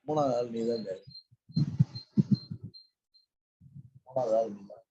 மூணாவது ஆள் நீதான் பேரு. மூணாவது ஆள் நீதான்.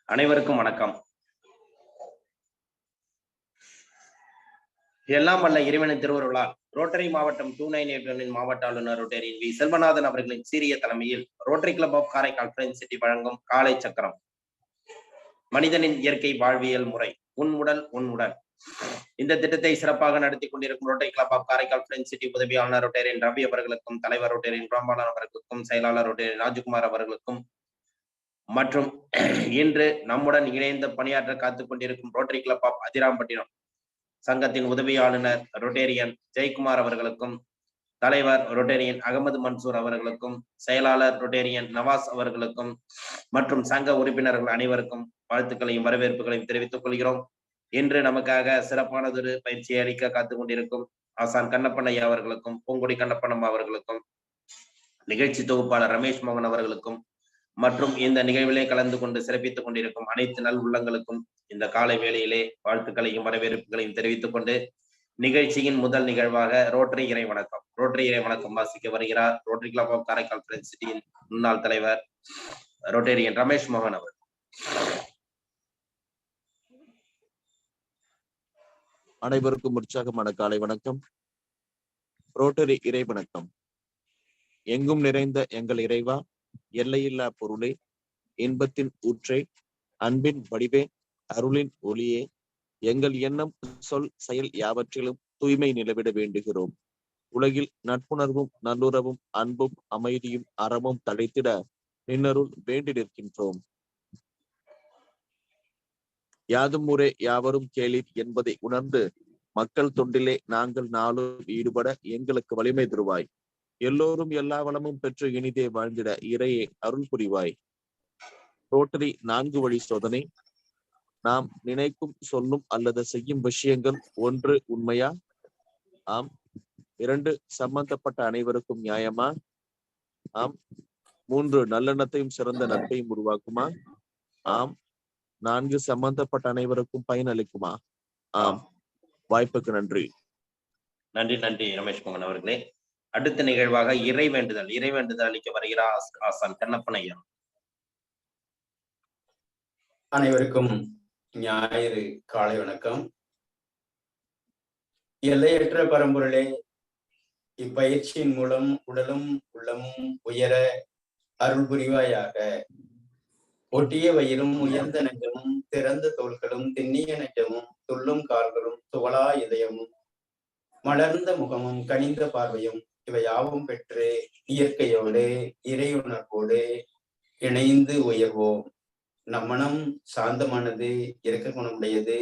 அனைவருக்கும் வணக்கம். எல்லாம் வல்ல இறைவனின் திருவருளால் ரோட்டரி மாவட்டம் 2981 மாவட்ட ஆளுநர் ரோட்டரியின் வி செல்வநாதன் அவர்களின் சீரிய தலைமையில் rotary club of Karaikal friends city வழங்கும் காலை சக்கரம், மனிதனின் இயற்கை வாழ்வியல் முறை, உன் உடல் உன் உடல். இந்த திட்டத்தை சிறப்பாக நடத்தி கொண்டிருக்கும் rotary club of Karaikal friends city உதவி ஆளுநர் ரோட்டரியின் ரவி அவர்களுக்கும், தலைவர் ரோட்டரியின் ராம்பாலன் அவர்களுக்கும், செயலாளர் ரோட்டரியின் ராஜ்குமார் அவர்களுக்கும் மற்றும் இன்று நம்முடன் இணைந்து பணியாற்ற காத்துக் கொண்டிருக்கும் ரோட்டரி கிளப் ஆஃப் அதிராம்பட்டினம் சங்கத்தின் உதவி ஆளுநர் ரொட்டேரியன் ஜெயக்குமார் அவர்களுக்கும், தலைவர் ரொட்டேரியன் அகமது மன்சூர் அவர்களுக்கும், செயலாளர் ரொட்டேரியன் நவாஸ் அவர்களுக்கும் மற்றும் சங்க உறுப்பினர்கள் அனைவருக்கும் வாழ்த்துக்களையும் வரவேற்புகளையும் தெரிவித்துக் கொள்கிறோம். இன்று நமக்காக சிறப்பானதொரு பயிற்சியை அளிக்க காத்துக் கொண்டிருக்கும் ஆசான் கண்ணப்பன் ஐயா அவர்களுக்கும், பூங்குடி கண்ணப்பன் அவர்களுக்கும், நிகழ்ச்சி தொகுப்பாளர் ரமேஷ் மோகன் அவர்களுக்கும் மற்றும் இந்த நிகழ்விலே கலந்து கொண்டு சிறப்பித்துக் கொண்டிருக்கும் அனைத்து நல் உள்ளங்களுக்கும் இந்த காலை வேளையிலே வாழ்த்துக்களையும் வரவேற்புகளையும் தெரிவித்துக் கொண்டு நிகழ்ச்சியின் முதல் நிகழ்வாக ரோட்டரி இறை வணக்கம் வாசிக்க வருகிறார் Rotary club of Karaikal Friends சிட்டியின் முன்னாள் தலைவர் ரோட்டேரியன் ரமேஷ் மோகன் அவர். அனைவருக்கும் உற்சாகமான காலை வணக்கம். ரோட்டரி இறை வணக்கம். எங்கும் நிறைந்த எங்கள் இறைவா, எல்லையில்லா பொருளே, இன்பத்தின் ஊற்றே, அன்பின் வடிவே, அருளின் ஒளியே, எங்கள் எண்ணம் சொல் செயல் யாவற்றிலும் தூய்மை நிலவிட வேண்டுகிறோம். உலகில் நட்புணர்வும் நல்லுறவும் அன்பும் அமைதியும் அறமும் தழைத்திட நின்னருள் வேண்டி நிற்கின்றோம். யாதும் ஊரே யாவரும் கேளீர் என்பதை உணர்ந்து மக்கள் தொண்டிலே நாங்கள் நாளும் ஈடுபட எங்களுக்கு வலிமை தருவாய். எல்லோரும் எல்லா வளமும் பெற்று இனிதே வாழ்ந்திட இறையே அருள் புரிவாய். ரோட்டரி 4 வழி சோதனை. நாம் நினைக்கும் சொல்லும் அல்லது செய்யும் விஷயங்கள் 1 உண்மையா? ஆம். 2 சம்பந்தப்பட்ட அனைவருக்கும் நியாயமா? ஆம். 3 நல்லெண்ணத்தையும் சிறந்த நட்பையும் உருவாக்குமா? ஆம். 4 சம்பந்தப்பட்ட அனைவருக்கும் பயன் அளிக்குமா? ஆம். வாய்ப்புக்கு நன்றி. நன்றி ரமேஷ் மோகன் அவர்களே. அடுத்த நிகழ்வாக இறை வேண்டுதல் அளிக்க வருகிறார் ஆசான் கண்ணப்பன் ஐயா. அனைவருக்கும் ஞாயிறு காலை வணக்கம். எல்லையற்ற பரம்பொருளே, இப்பயிற்சியின் மூலம் உடலும் உள்ளமும் உயர அருள் புரிவாயாக. ஒட்டிய வயிறும் உயர்ந்த நெஞ்சமும் திறந்த தோள்களும் திண்ணிய நெஞ்சமும் துள்ளும் கால்களும் துவளா இதயமும் மலர்ந்த முகமும் கனிந்த பார்வையும் இவை யாவும் பெற்று இயற்கையோடு இறையுணர்வோடு இணைந்து உயர்வோம். நம் மனம் சாந்தமானது, இரக்க குணமுடையது,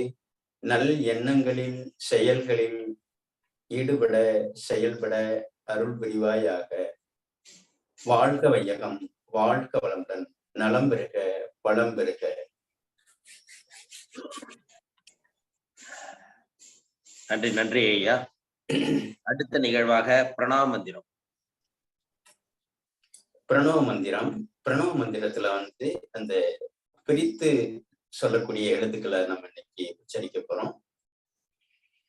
நல் எண்ணங்களில் செயல்களில் ஈடுபட செயல்பட அருள் புரிவாயாக. வாழ்க வையகம், வாழ்க வளமுடன், நலம் பெருக, வளம் பெருக. நன்றி நன்றி ஐயா. அடுத்த நிகழ்வாக பிரணவ மந்திரம். பிரணவ மந்திரம். பிரணவ மந்திரத்துல அந்த பிரித்து சொல்லக்கூடிய எழுத்துக்களை நம்ம இன்னைக்கு உச்சரிக்க போறோம்.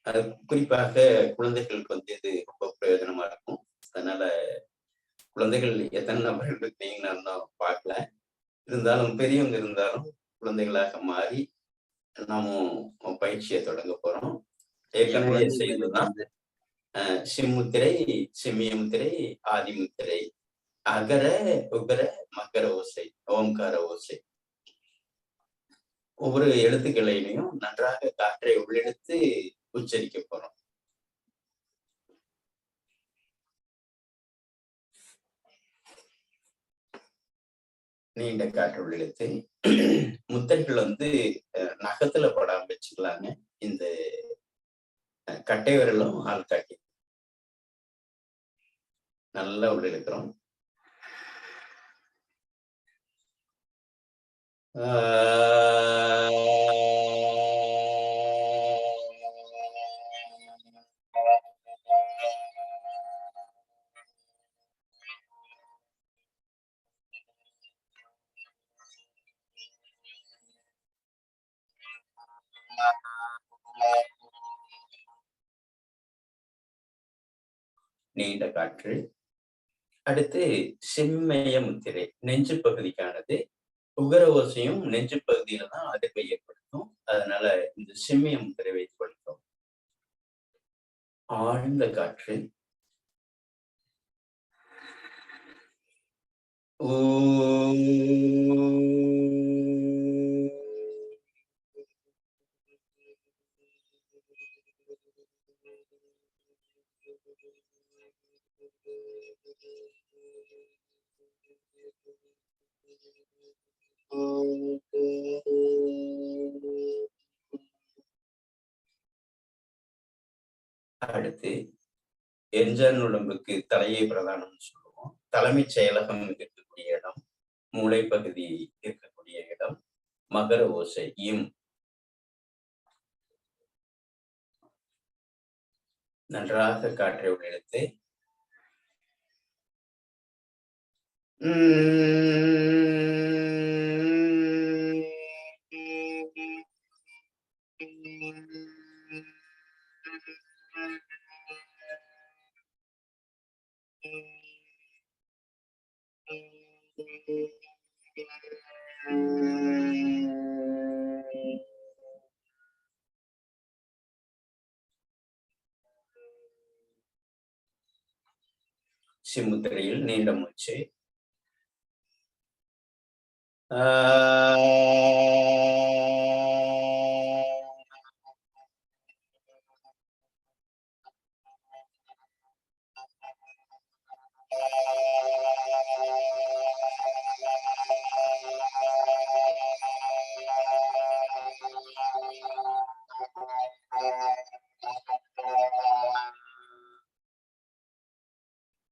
அது குறிப்பாக குழந்தைகளுக்கு இது ரொம்ப பிரயோஜனமா இருக்கும். அதனால குழந்தைகள் எத்தனை நபர்கள் இருக்கீங்கன்னு நான் பார்க்கல. இருந்தாலும் பெரியவங்க இருந்தாலும் குழந்தைகளாக மாறி நாம பயிற்சியை தொடங்க போறோம். ஏற்கனவே செய்ததுதான் சிம்முத்திரை, சிம்மிய முத்திரை, ஆதிமுத்திரை, அகர உகர மகர ஓசை, ஓம்கார ஓசை. ஒவ்வொரு எழுத்துக்களையும் நன்றாக காற்றை உள்ளெடுத்து உச்சரிக்க போறோம். நீண்ட காற்று உள்ளெடுத்து முத்திரைகள் நகத்துல படாம வச்சுக்கலாங்க. இந்த கட்டை விரலும் ஆள் காட்டி நல்லா உள்ளெடுக்கிறோம். நீண்ட காற்று. அடுத்து சிம்மைய முத்திரை, நெஞ்சு பகுதிக்கானது. உகர ஓசையும் நெஞ்சு பகுதியில தான் அதிர்வை ஏற்படுத்தும். அதனால இந்த சிம்மிய முத்திரை வைத்துக் கொள்கிறோம். ஆழ்ந்த காற்று. அடுத்து எரிஞ்சான் உடம்புக்கு தலையை பிரதானம் சொல்லுவோம். தலைமைச் செயலகம் இருக்கக்கூடிய இடம், மூளை பகுதி இருக்கக்கூடிய இடம், மகர ஓசை இம். நன்றாக காற்றை உள்ளெடுத்து சிம்முத்திரையில் நீண்ட மூச்சு.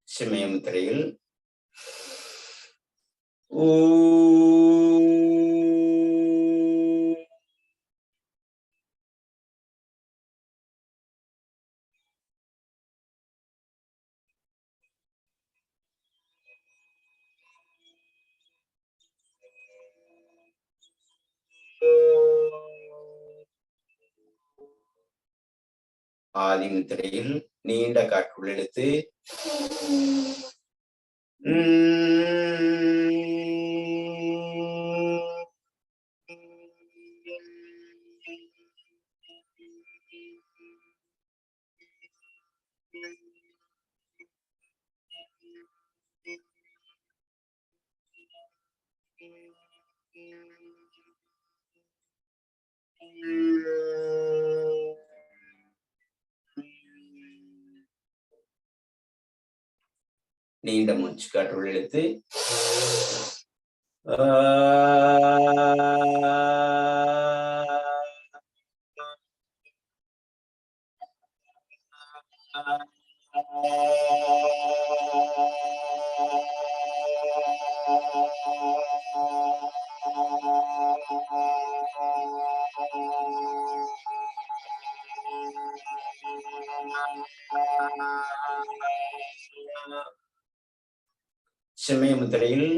சிம்மிய முத்திரையில் ஆதிமுத்திரையில் நீண்ட காற்று உள்ளெடுத்து நீண்ட மூச்சு காற்று இழுத்து சிமய முத்திரையில்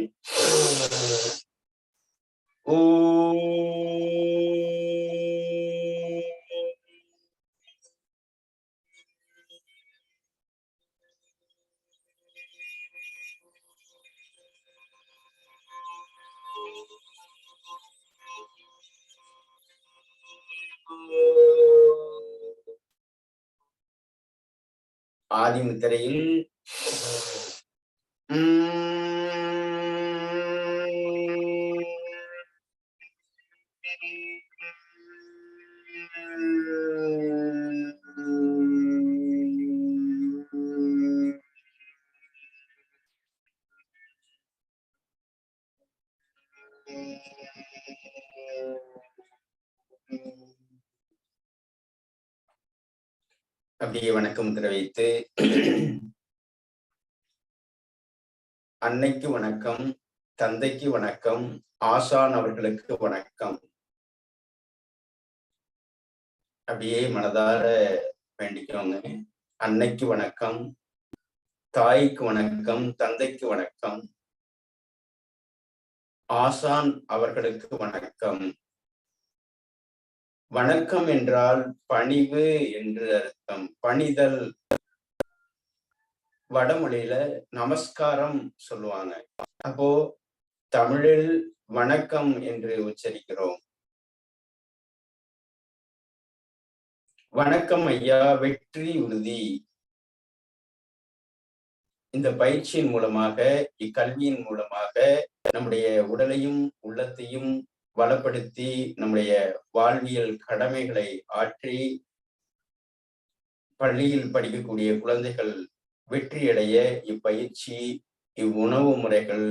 ஆதி முத்திரையில் அப்படியே வணக்கம் முத்திரை வைத்து அன்னைக்கு வணக்கம், தந்தைக்கு வணக்கம், ஆசான் அவர்களுக்கு வணக்கம். அப்படியே மனதார வேண்டிக்கோங்க. அன்னைக்கு வணக்கம், தாய்க்கு வணக்கம், தந்தைக்கு வணக்கம், ஆசான் அவர்களுக்கு வணக்கம். வணக்கம் என்றால் பணிவு என்று அர்த்தம். பணிதல் வடமொழியில நமஸ்காரம் சொல்லுவாங்க. அப்போ தமிழில் வணக்கம் என்று உச்சரிக்கிறோம். வணக்கம் ஐயா, வெற்றி உறுதி. இந்த பயிற்சியின் மூலமாக, இக்கல்வியின் மூலமாக நம்முடைய உடலையும் உள்ளத்தையும் வளப்படுத்தி நம்முடைய வாழ்வியல் கடமைகளை ஆற்றி பள்ளியில் படிக்கக்கூடிய குழந்தைகள் வெற்றியடைய இப்பயிற்சி, இவ்வுணவு முறைகள்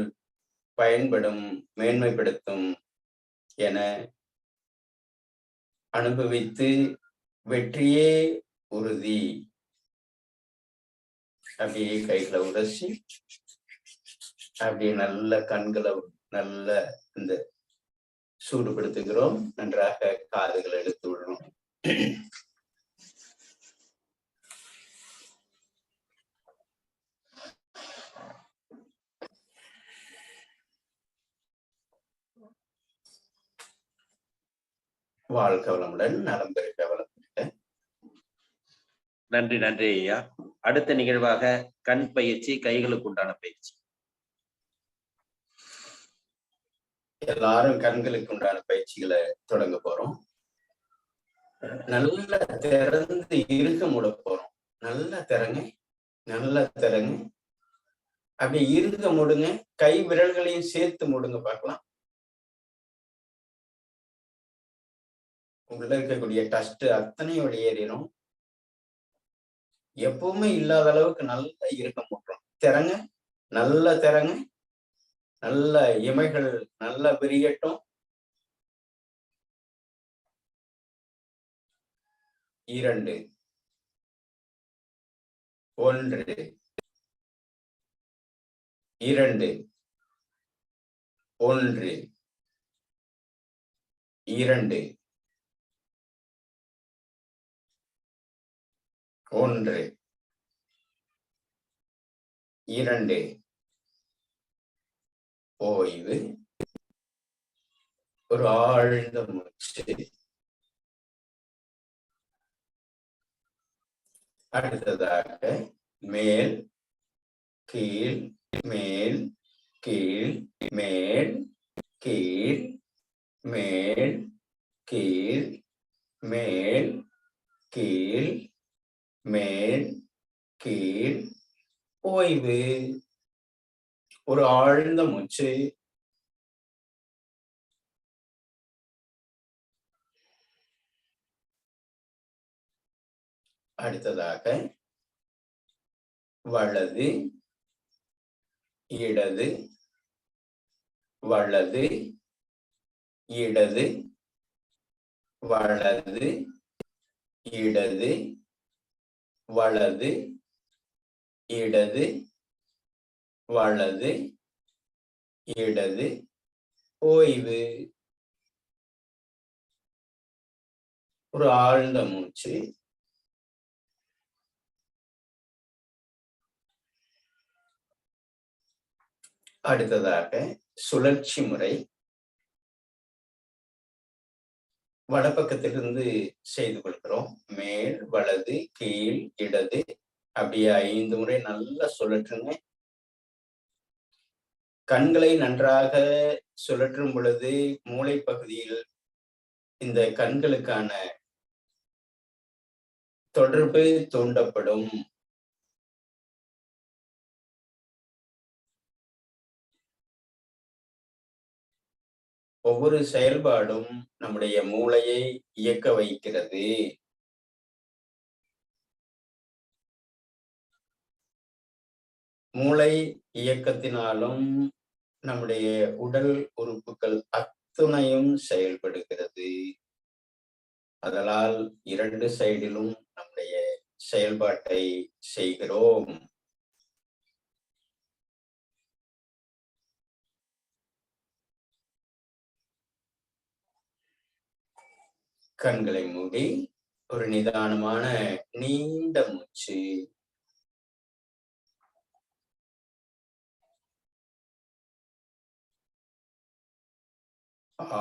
பயன்படும், மேன்மைப்படுத்தும் என அனுபவித்து வெற்றியே உறுதி. அப்படியே கைகளை உரசி அப்படியே நல்ல கண்களை நல்ல இந்த சூடுபடுத்துகிறோம். நன்றாக காதுகளை எடுத்து விடணும். வாழ்க வளமுடன், நலம் பெருக வளம் பெருக. நன்றி நன்றி ஐயா. அடுத்த நிகழ்வாக கண் பயிற்சி, கைகளுக்கு உண்டான பயிற்சி. எல்லாரும் கண்களுக்கு உண்டான பயிற்சிகளை தொடங்க போறோம். நல்லா திறந்து இருக்க மூட போறோம். நல்லா திறங்க, நல்லா திறங்க. அப்படி இருக்க மூடுங்க. கை விரல்களையும் சேர்த்து மூடுங்க பார்க்கலாம். உள்ள இருக்கக்கூடிய டஸ்ட் அத்தனையும் வெளியேறிடும். எப்பவுமே இல்லாத அளவுக்கு நல்லா இருக்க மூடுறோம். திறங்க, நல்லா திறங்க. நல்ல இமைகள் நல்லா விரியட்டும். 2 1 2 1 2 1 2 ஓய்வு. ஒரு ஆழ்ந்த மூச்சு. அடுத்ததாக மேல் கீழ், மேல் கீழ், மேல் கீழ், மேல் கீழ், மேல் கீழ், மேல் கீழ். ஓய்வு. ஒரு ஆழ்ந்த மூச்சு. அடுத்ததாக வலது, இடது, வலது, இடது, வலது, இடது, வலது, இடது, வலது, இடது, ஓய்வு. ஒரு ஆழ்ந்த மூச்சு. அடுத்ததாக சுழற்சி முறை. வலப்பக்கத்திலிருந்து செய்து கொள்கிறோம். மேல், வலது, கீழ், இடது, அப்படியே 5 முறை நல்லா சுழற்றுங்க. கண்களை நன்றாக சுழற்றும் பொழுது மூளை பகுதியில் இந்த கண்களுக்கான தொடர்பு தூண்டப்படும். ஒவ்வொரு செயல்பாடும் நம்முடைய மூளையை இயக்க வைக்கிறது. மூளை இயக்கத்தினாலும் நம்முடைய உடல் உறுப்புகள் அத்துணையும் செயல்படுகிறது. அதனால் 2 சைடிலும் நம்முடைய செயல்பாட்டை செய்கிறோம். கண்களை மூடி ஒரு நிதானமான நீண்ட மூச்சு.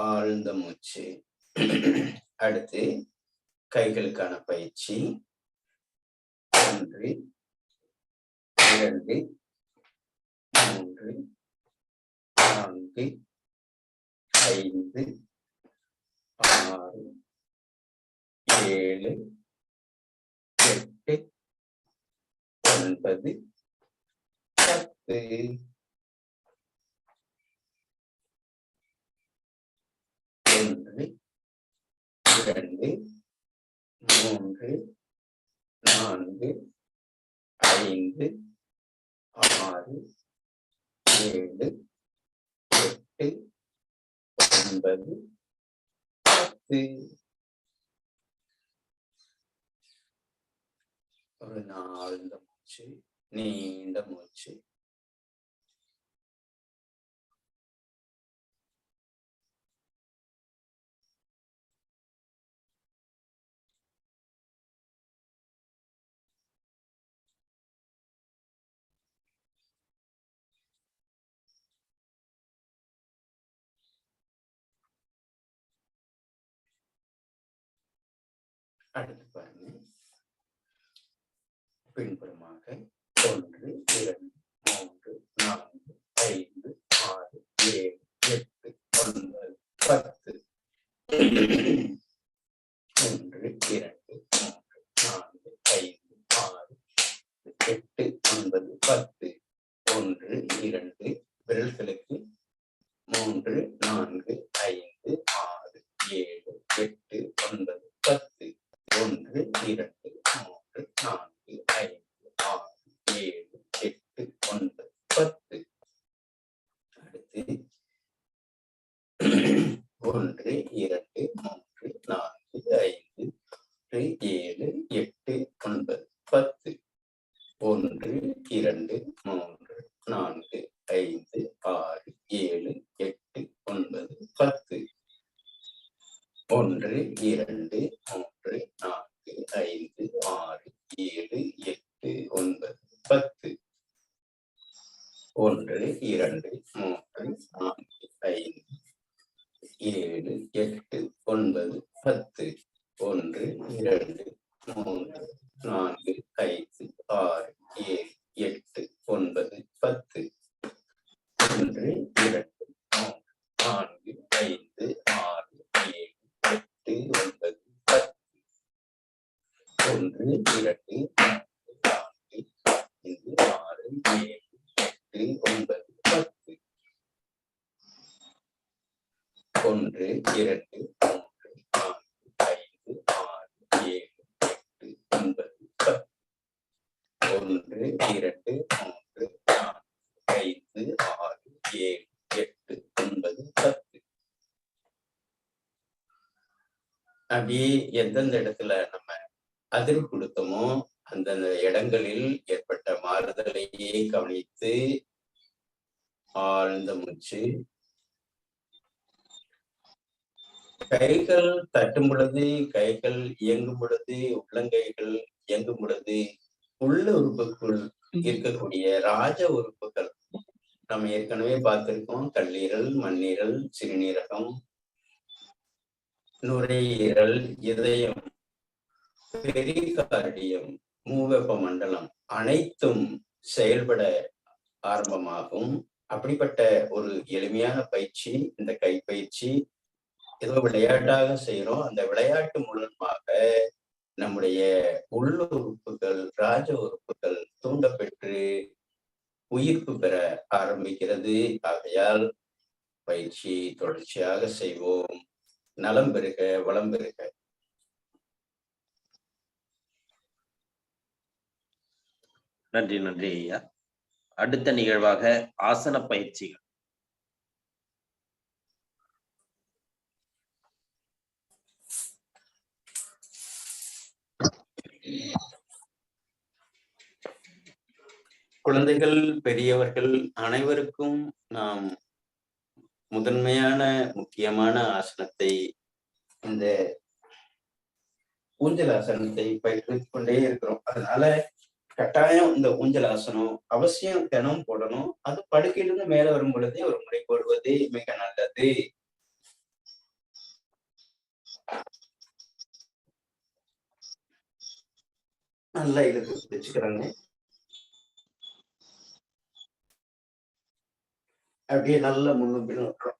ஆழ்ந்த மூச்சு. அடுத்து கைகளுக்கான பயிற்சி. 1, 2, 3, 4, 5, 6, 7, 8, 9, 10. 1, 2, 3, 4, 5, 6, 7, 8, 9, 10. ஒரு ஆழ்ந்த மூச்சு, நீண்ட மூச்சு. அடுத்து பாருங்க. பின்புறமாக 1, 2, 3, 4, 5, 6, 7, 8, 9, 10. 1, 2, 3, 4, 5, 6, 8, 9, 10. 1, 2 விரல்களுக்கு 3, 4, 5, 6, 7, 8, 9, 10. 1, 2, 3, 4, 5, 6, 7, 8, 9, 10. அடுத்து 1, 2, 3, 4, 5, 7, 8, 9, 10. 1, 2, 3, 4, 5, 6, 7, 8, 9, 10. 1, 2, 3, 4, 5, 6, 7, 8, 9, 10. 1, 2, 3, 4, 5, 7, 8, 9, 10. 1, 2, 3, 4, 5, 6, 7, 8, 9, 10. 1, 2, 3, 4, 5, 6, 7, 8, 9, 10. 1, 2, 3, 4, 5, 6, 7, 8, 9, 10. 1, 2, 3, 4, 5, 6, 7, 8, 9, அப்படியே எந்தெந்த இடத்துல நம்ம அதிர்வு கொடுத்தோமோ அந்தந்த இடங்களில் ஏற்பட்ட மாறுதலையே கவனித்து ஆழ்ந்த மூச்சு. கைகள் தட்டும் பொழுது, கைகள் இயங்கும் பொழுது, உள்ளங்கைகள் இயங்கும் பொழுது, உள்ள உறுப்புக்குள் இருக்கக்கூடிய ராஜ உறுப்புகள் நம்ம ஏற்கனவே பார்த்திருக்கோம். கல்லீரல், மண்ணீரல், சிறுநீரகம், நுரையீரல், இதயம், பெரிகார்டியம், மூவெப்ப மண்டலம் அனைத்தும் செயல்பட ஆரம்பமாகும். அப்படிப்பட்ட ஒரு எளிமையான பயிற்சி இந்த கைப்பயிற்சி. ஏதோ விளையாட்டாக செய்யறோம். அந்த விளையாட்டு மூலமாக நம்முடைய உள்ள உறுப்புகள், ராஜ உறுப்புகள் தூண்டப்பெற்று உயிர்ப்பு பெற ஆரம்பிக்கிறது. ஆகையால் பயிற்சி தொடர்ச்சியாக செய்வோம். நலம் பெறுக, வளம் பெறுக. நன்றி நன்றி ஐயா. அடுத்த நிகழ்வாக ஆசன பயிற்சிகள். குழந்தைகள், பெரியவர்கள் அனைவருக்கும் நாம் முதன்மையான முக்கியமான ஆசனத்தை, இந்த ஊஞ்சல் ஆசனத்தை பயிற்றுவித்துக் கொண்டே இருக்கிறோம். அதனால கட்டாயம் இந்த ஊஞ்சல் ஆசனம் அவசியம் தினம் போடணும். அது படுக்கையிலிருந்து மேல வரும் பொழுதே ஒரு முறை போடுவது மிக நல்லது. நல்லா இழுத்து பிடிச்சுக்கிறாங்க. அப்படியே நல்ல முன்னும் பின்னும் விட்டுறோம்.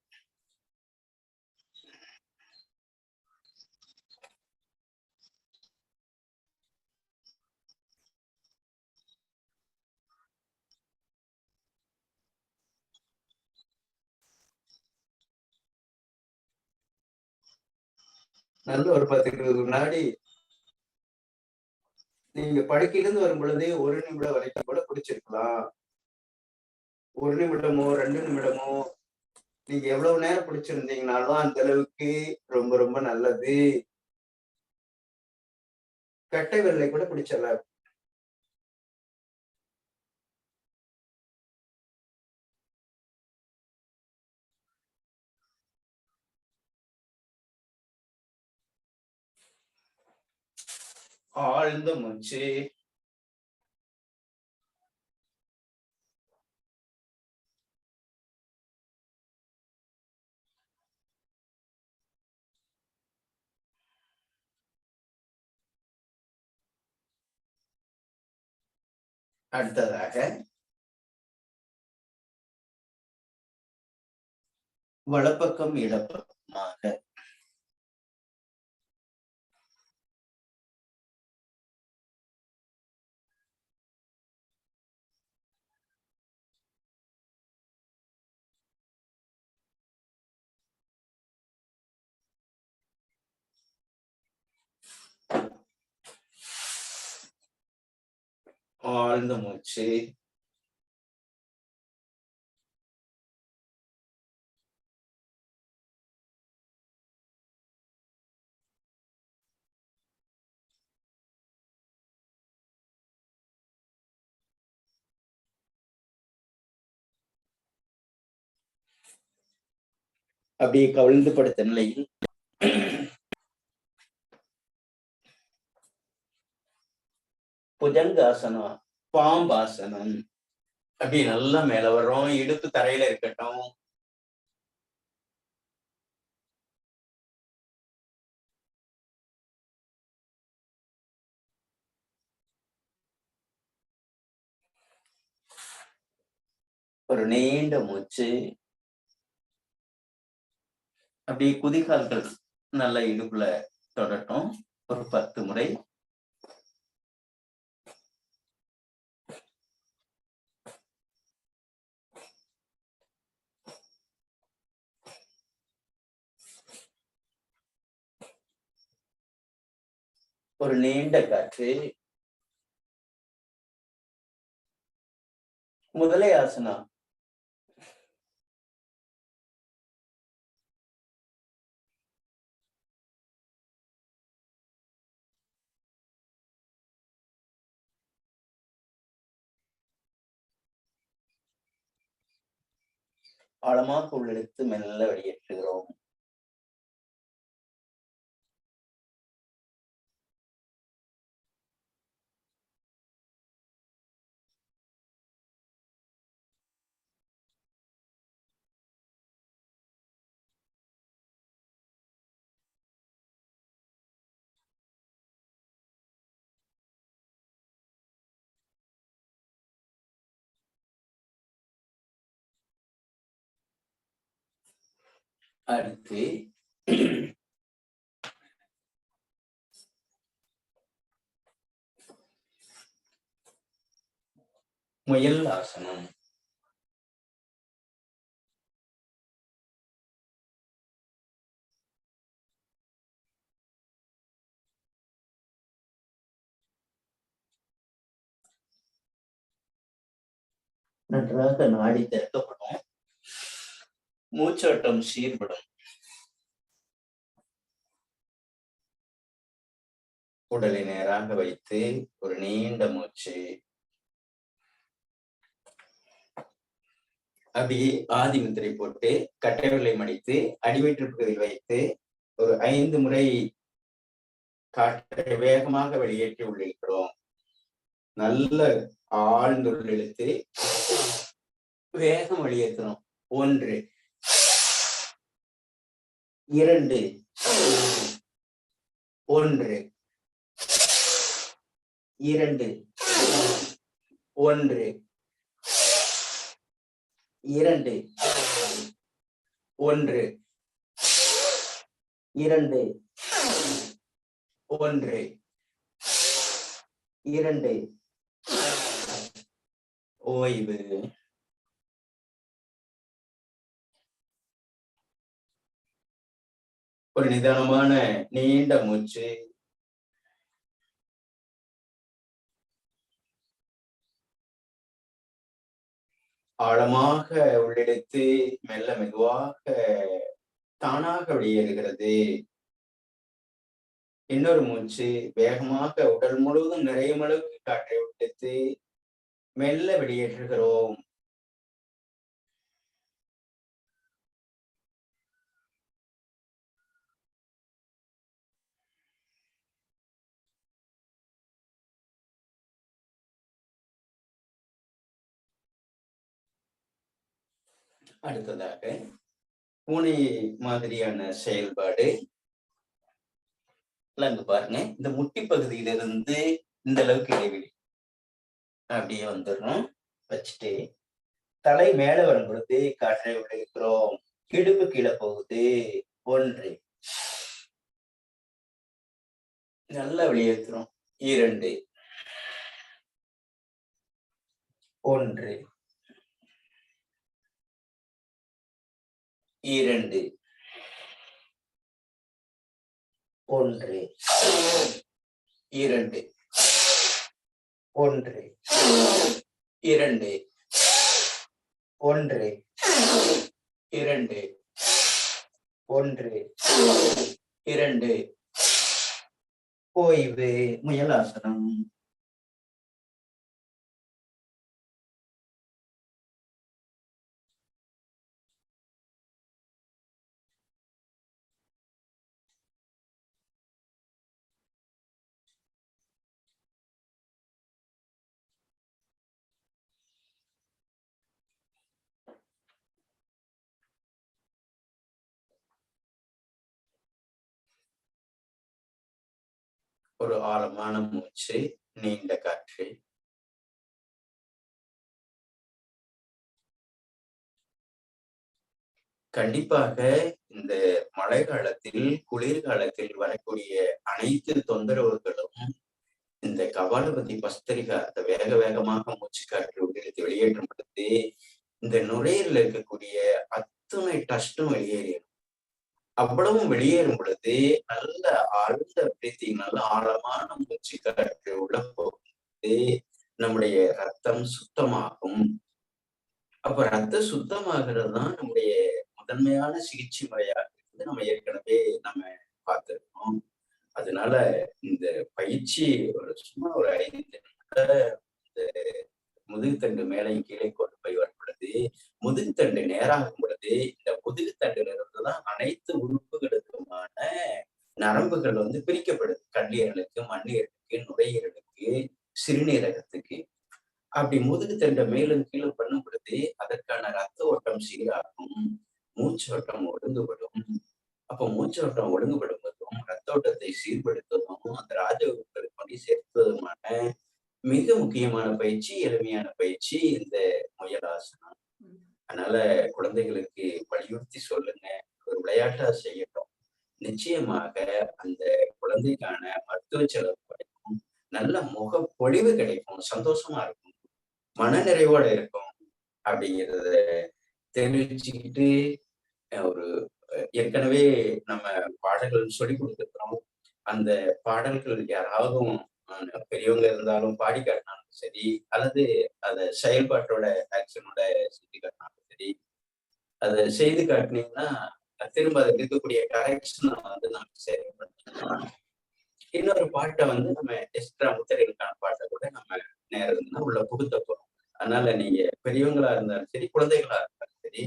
நல்ல ஒரு 10-20 வினாடி நீங்க படுக்கையிலிருந்து வரும் பொழுதே 1 நிமிடம் வரைக்கும் கூட பிடிச்சிருக்கலாம். 1 நிமிடமோ 2 நிமிடமோ நீங்க எவ்வளவு நேரம் பிடிச்சிருந்தீங்கனாலும் அந்த அளவுக்கு ரொம்ப ரொம்ப நல்லது. கட்டை விரலை கூட பிடிச்சிடலாம். ஆழ்ந்த மூச்சு. அடுத்ததாக வலப்பக்கம் இடப்பக்கமாக ஆழ்ந்த மூச்சு. அப்படியே கவிழ்ந்து படுத்த நிலையில் புஜங்காசனம், பாம்பாசனம். அப்படி நல்லா மேல வர்றோம். இடுப்பு தரையில இருக்கட்டும். ஒரு நீண்ட மூச்சு. அப்படியே குதிகால்கள் நல்ல இடுப்புல தொடட்டும். ஒரு 10 முறை. ஒரு நீண்ட காற்று. முதலை ஆசனம். ஆழமாக உள்ளெடுத்து மெல்ல வெளியேற்றுகிறோம். அடுத்து முயல் ஆசனம். நன்றாக நாடி திறக்கப்படும், மூச்சோட்டம் சீர்படும், உடலை நேராக வைத்து ஒரு நீண்ட மூச்சு அப்படியே ஆதி முத்திரை போட்டு கட்டை விரலை மடித்து அடிவயிற்று பகுதியில் வைத்து ஒரு 5 முறை காற்றை வேகமாக வெளியேற்றி உள்ளிருக்கிறோம். நல்ல ஆழ்ந்து உள்ளிழுத்து வேகம் வெளியேற்றணும். 1 2 1 2 1 2 1 2 1 2 ஓய்வு. ஒரு நிதானமான நீண்ட மூச்சு. ஆழமாக உள்ளெடுத்து மெல்ல மெதுவாக தானாக வெளியேறுகிறது. இன்னொரு மூச்சு வேகமாக உடல் முழுவதும் நிறையும் அளவுக்கு காற்றை உள்ளெடுத்து மெல்ல வெளியேற்றுகிறோம். அடுத்ததாக பூனை மாதிரியான செயல்பாடு. அங்க பாருங்க, இந்த முட்டி பகுதியிலிருந்து இந்த அளவுக்கு இடைவெளி அப்படியே வந்துடணும். வச்சுட்டு தலை மேல வரும் பொழுது காற்றை விடுகிறோம். இடுப்பு கீழே போகுது. 1 நல்லா வெளியேற்றுறோம். 2 1 2 1 2 1 2 1 2 1 2 ஓய்வு. முயலாசனம். ஒரு ஆழமான மூச்சு, நீண்ட காற்று. கண்டிப்பாக இந்த மழை காலத்தில், குளிர்காலத்தில் வரக்கூடிய அனைத்து தொந்தரவுகளும் இந்த கபாலபதி பஸ்திரிகா வேக வேகமாக மூச்சு காற்று உள்ளிழுத்து வெளியேற்றும் பொழுது இந்த நுரையீரல் இருக்கக்கூடிய அத்தனை டஸ்டும் வெளியேறும். அவ்வளவும் வெளியேறும் பொழுது நல்ல ஆழ்ந்த பிரீத்திங், நல்ல ஆழமான மூச்சு காற்று உள்ள போகும்போது நம்முடைய ரத்தம் சுத்தமாகும். அப்ப ரத்தம் சுத்தமாகிறது தான் நம்முடைய முதன்மையான சிகிச்சை முறையாக இருக்குது. நம்ம ஏற்கனவே பார்த்திருக்கோம். அதனால இந்த பயிற்சி சும்மா ஒரு 5 நிமிட இந்த முதுகுத்தண்டு மேலே கீழே கொண்டு போய் வரும் பொழுது முதுகுத்தண்டு நேராகும் பொழுது பொழுது இந்த முதுகுத்தண்டுல இருந்துதான் அனைத்து உறுப்புகளுக்குமான நரம்புகள் வந்து பிரிக்கப்படுது. கல்லீரலுக்கு, மண்ணீரலுக்கு, நுரையீரலுக்கு, சிறுநீரகத்துக்கு. அப்படி முதுகுத்தண்டை மேலும் கீழும் பண்ணும் பொழுது அதற்கான ரத்த ஓட்டம் சீராகும், மூச்சு ஓட்டம் ஒழுங்குபடும். அப்போ மூச்சு ஓட்டம் ஒழுங்குபடுவதும் ரத்த ஓட்டத்தை சீர்படுத்துவதும் அந்த ராஜகுரு கொண்டு சேர்ப்பதுமான மிக முக்கியமான பயிற்சி, எளிமையான பயிற்சி இந்த முயலாசனம். அதனால குழந்தைகளுக்கு வலியுறுத்தி சொல்லுங்க, ஒரு விளையாட்டா செய்யட்டும். நிச்சயமாக அந்த குழந்தைக்கான மருத்துவ செலவு கிடைக்கும், நல்ல முக பொழிவு கிடைக்கும், சந்தோஷமா இருக்கும், மனநிறைவோட இருக்கும் அப்படிங்கிறத தெரிவிச்சுக்கிட்டு, ஒரு ஏற்கனவே நம்ம பாடல்கள் சொல்லி கொடுத்துருக்கிறோம். அந்த பாடல்கள் யாராவதும் பெரியவங்க இருந்தாலும் பாடி காட்டினாலும் சரி, அல்லது அதை செயல்பாட்டோட ஆக்ஷனோட செஞ்சு காட்டினாலும் சரி, அதை செய்து காட்டினீங்கன்னா திரும்ப அதுக்கு இருக்கக்கூடிய கரெக்ஷனை வந்து நமக்கு சரி பண்ணலாம். இன்னொரு பாட்டை வந்து நம்ம எக்ஸ்ட்ரா முத்திரைகளுக்கான பாட்டை கூட நம்ம நேரம் இருந்தா உள்ள புகுத்த போறோம். அதனால நீங்க பெரியவங்களா இருந்தாலும் சரி, குழந்தைகளா இருந்தாலும் சரி,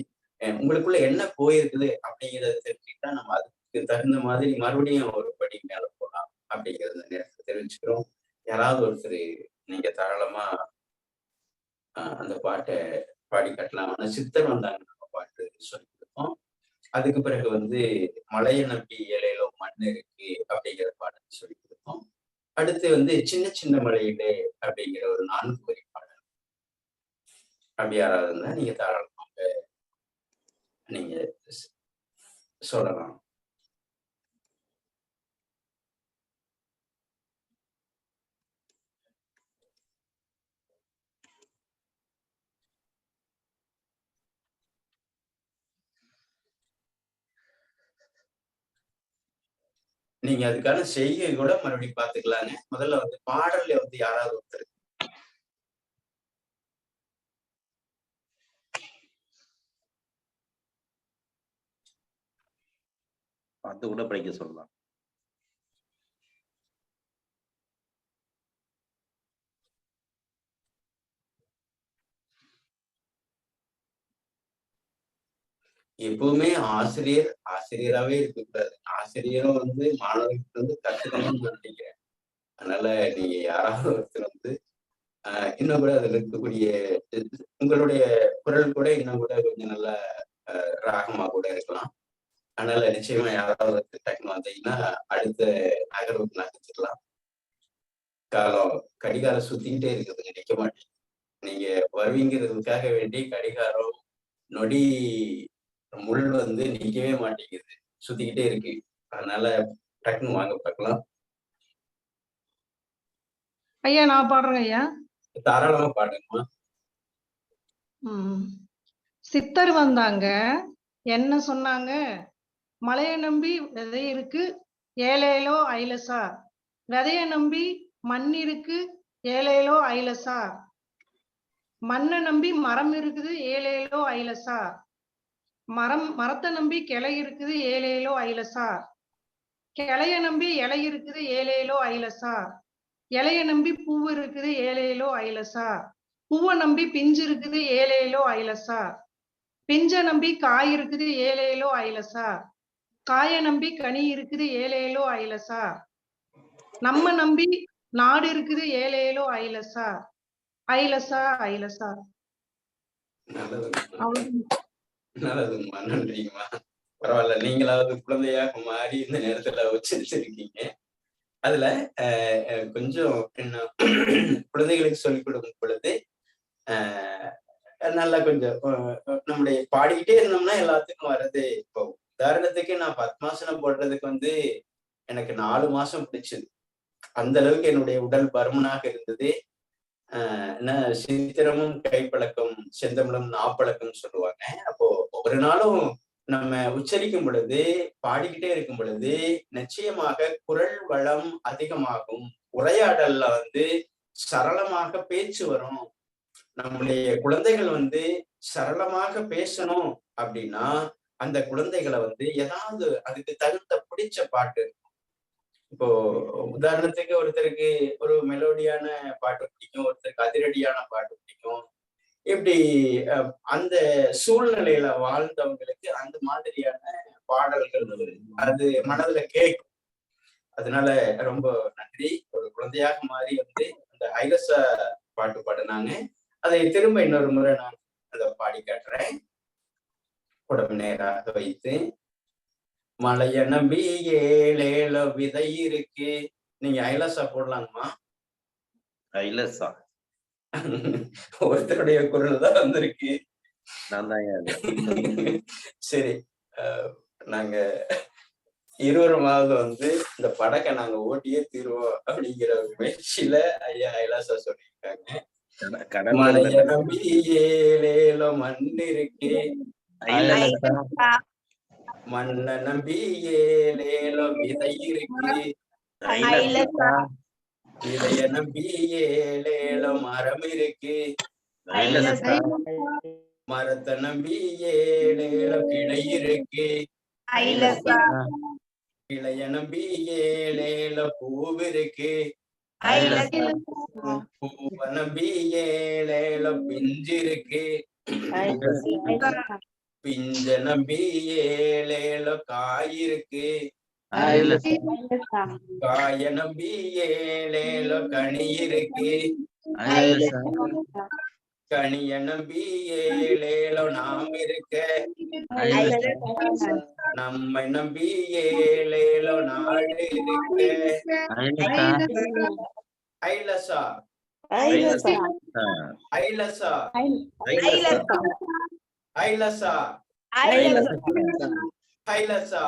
உங்களுக்குள்ள என்ன போயிருக்குது அப்படிங்கிறத தெரிஞ்சுக்கிட்டா நம்ம அதுக்கு தகுந்த மாதிரி மறுபடியும் ஒரு படி மேல போகலாம் அப்படிங்கிறத நேரத்தை தெரிவிச்சுக்கிறோம். யாராவது ஒருத்தர் நீங்க தாராளமா அந்த பாட்டை பாடி கட்டலாம். ஆனா சித்தர் வந்தாங்க நம்ம பாட்டு சொல்லி கொடுத்தோம். அதுக்கு பிறகு வந்து மலையை நம்பி ஏழையிலோ மண் இருக்கு அப்படிங்கிற பாடல் சொல்லி கொடுத்தோம். அடுத்து வந்து சின்ன சின்ன மலையிலே அப்படிங்கிற ஒரு 4 வரி பாடல். அப்படி யாராவது இருந்தா நீங்க தாராளமாக நீங்க சொல்லலாம். நீங்க அதுக்கான செய்கை கூட மறுபடியும் பாத்துக்கலாங்க. முதல்ல வந்து பாடல்ல வந்து யாராவது ஒருத்தர் அது கூட படிக்க சொல்லலாம். எப்பவுமே ஆசிரியராகவே இருக்கக்கூடாது. ஆசிரியரும் வந்து மாணவர்களுக்கு வந்து கத்துக்கணும்னு நினைக்கிறேன். அதனால நீங்க யாராவது ஒருத்தர் வந்து இன்னும் கூட அதுல இருக்கக்கூடிய உங்களுடைய குரல் கூட இன்னும் கூட கொஞ்சம் நல்ல ராகமா கூட இருக்கலாம். அதனால நிச்சயமா யாராவது டக்குனு வந்தீங்கன்னா அடுத்த நகர்வுக்கு நகர்த்திக்கலாம். கடிகாரம் சுத்திக்கிட்டே இருக்குதுங்க, நிக்க மாட்டேன். நீங்க வருவீங்கிறதுக்காக வேண்டி கடிகாரம் நொடி முள் வந்து நிக்கவே மாட்டேங்குது, சுத்திக்கிட்டே இருக்கு. அதனால டக்குன்னு வாங்க பார்க்கலாம். ஐயா நான் பாடுறேன் ஐயா. தாராளமா பாடுங்கம்மா. சித்தர் வந்தாங்க, என்ன சொன்னாங்க? மலையை நம்பி விதை இருக்கு, ஏழேலோ ஐலசா. விதைய நம்பி மண் இருக்கு, ஏழேலோ ஐலசா. மண்ணை நம்பி மரம் இருக்குது, ஏழேலோ ஐலசா. மரத்தை நம்பி கிளை இருக்குது, ஏழேலோ ஐலசா. கிளைய நம்பி இலை இருக்குது, ஏழேலோ ஐலசா. இலைய நம்பி பூ இருக்குது, ஏழேலோ ஐலசா. பூவை நம்பி பிஞ்சு இருக்குது, ஏழேலோ ஐலசா. பிஞ்ச நம்பி காய் இருக்குது, ஏழேலோ ஐலசா. காய நம்பி கனி இருக்குது, ஏழேலோ ஐலசா. நம்ம நம்பி நாடு இருக்குது, ஏழேலோ ஐலசா. ஐலசா ஐலசா. நல்லதுங்கம்மா, நன்றிங்கம்மா. பரவாயில்ல, நீங்களாவது குழந்தையாக மாறி இந்த நேரத்துல உச்சரிச்சிருக்கீங்க. அதுல கொஞ்சம் என்ன குழந்தைகளுக்கு சொல்லிக் கொடுக்கும் பொழுது நல்லா கொஞ்சம் நம்முடைய பாடிக்கிட்டே இருந்தோம்னா எல்லாத்துக்கும் வர்றது. இப்போ உதாரணத்துக்கு நான் பத்மாசனம் போடுறதுக்கு வந்து எனக்கு 4 மாசம் பிடிச்சது. அந்த அளவுக்கு என்னுடைய உடல் பருமனாக இருந்தது. சித்திரமும் கைப்பழக்கம் செந்தமிழும் நாப்பழக்கம் சொல்லுவாங்க. அப்போ ஒவ்வொரு நாளும் நம்ம உச்சரிக்கும் பொழுது பாடிக்கிட்டே இருக்கும் பொழுது நிச்சயமாக குரல் வளம் அதிகமாகும். உரையாடல்ல வந்து சரளமாக பேச்சு வரும். நம்முடைய குழந்தைகள் வந்து சரளமாக பேசணும் அப்படின்னா அந்த குழந்தைகளை வந்து ஏதாவது அதுக்கு தகுந்த பிடிச்ச பாட்டு. இப்போ உதாரணத்துக்கு ஒருத்தருக்கு ஒரு மெலோடியான பாட்டு பிடிக்கும், ஒருத்தருக்கு அதிரடியான பாட்டு பிடிக்கும். இப்படி அந்த சூழ்நிலையில வாழ்ந்தவங்களுக்கு அந்த மாதிரியான பாடல்கள் அது மனதுல கேட்கும். அதனால ரொம்ப நன்றி. ஒரு குழந்தையாக மாறி வந்து அந்த ஐலச பாட்டு பாடினாங்க. அதை திரும்ப இன்னொரு முறை நான் அதை பாடி காட்டுறேன். உடம்பு நேராக வைத்து, மலைய நம்பி ஏழேல விதை இருக்கு. நீங்க ஐலசா போடலாங்கம்மா. ஐலசா ஒருத்தருடைய குரல் தான் வந்திருக்கு. நான் தான். சரி, நாங்க இருவருமாவது வந்து இந்த படக்கை நாங்க ஓட்டியே தீருவோம் அப்படிங்கிற ஒரு முயற்சியில ஐயா ஐலாசா சொல்லியிருக்காங்க. மலைய நம்பி ஏழேல மண் இருக்கு, மண்ண நம்பி ஏழேல விதை இருக்கு, விதைய நம்பி ஏழேல மரம் இருக்கு, மரத்தை நம்பி ஏழேல கிளை இருக்கு, கிளைய நம்பி ஏழேல பூவு இருக்கு, பூவ நம்பி ஏழேல பிஞ்சு இருக்கு, பிஞ்ச நம்பி ஏழேல காய் இருக்கு, காய நம்பி ஏழேல கனி இருக்கு, கனிய நம்பி ஏழேல நாம் இருக்க, நம்மை நம்பி ஏழேல நாடு இருக்க. ஐலசா ஐலசா ஐலசா ஐலசா ஐலசா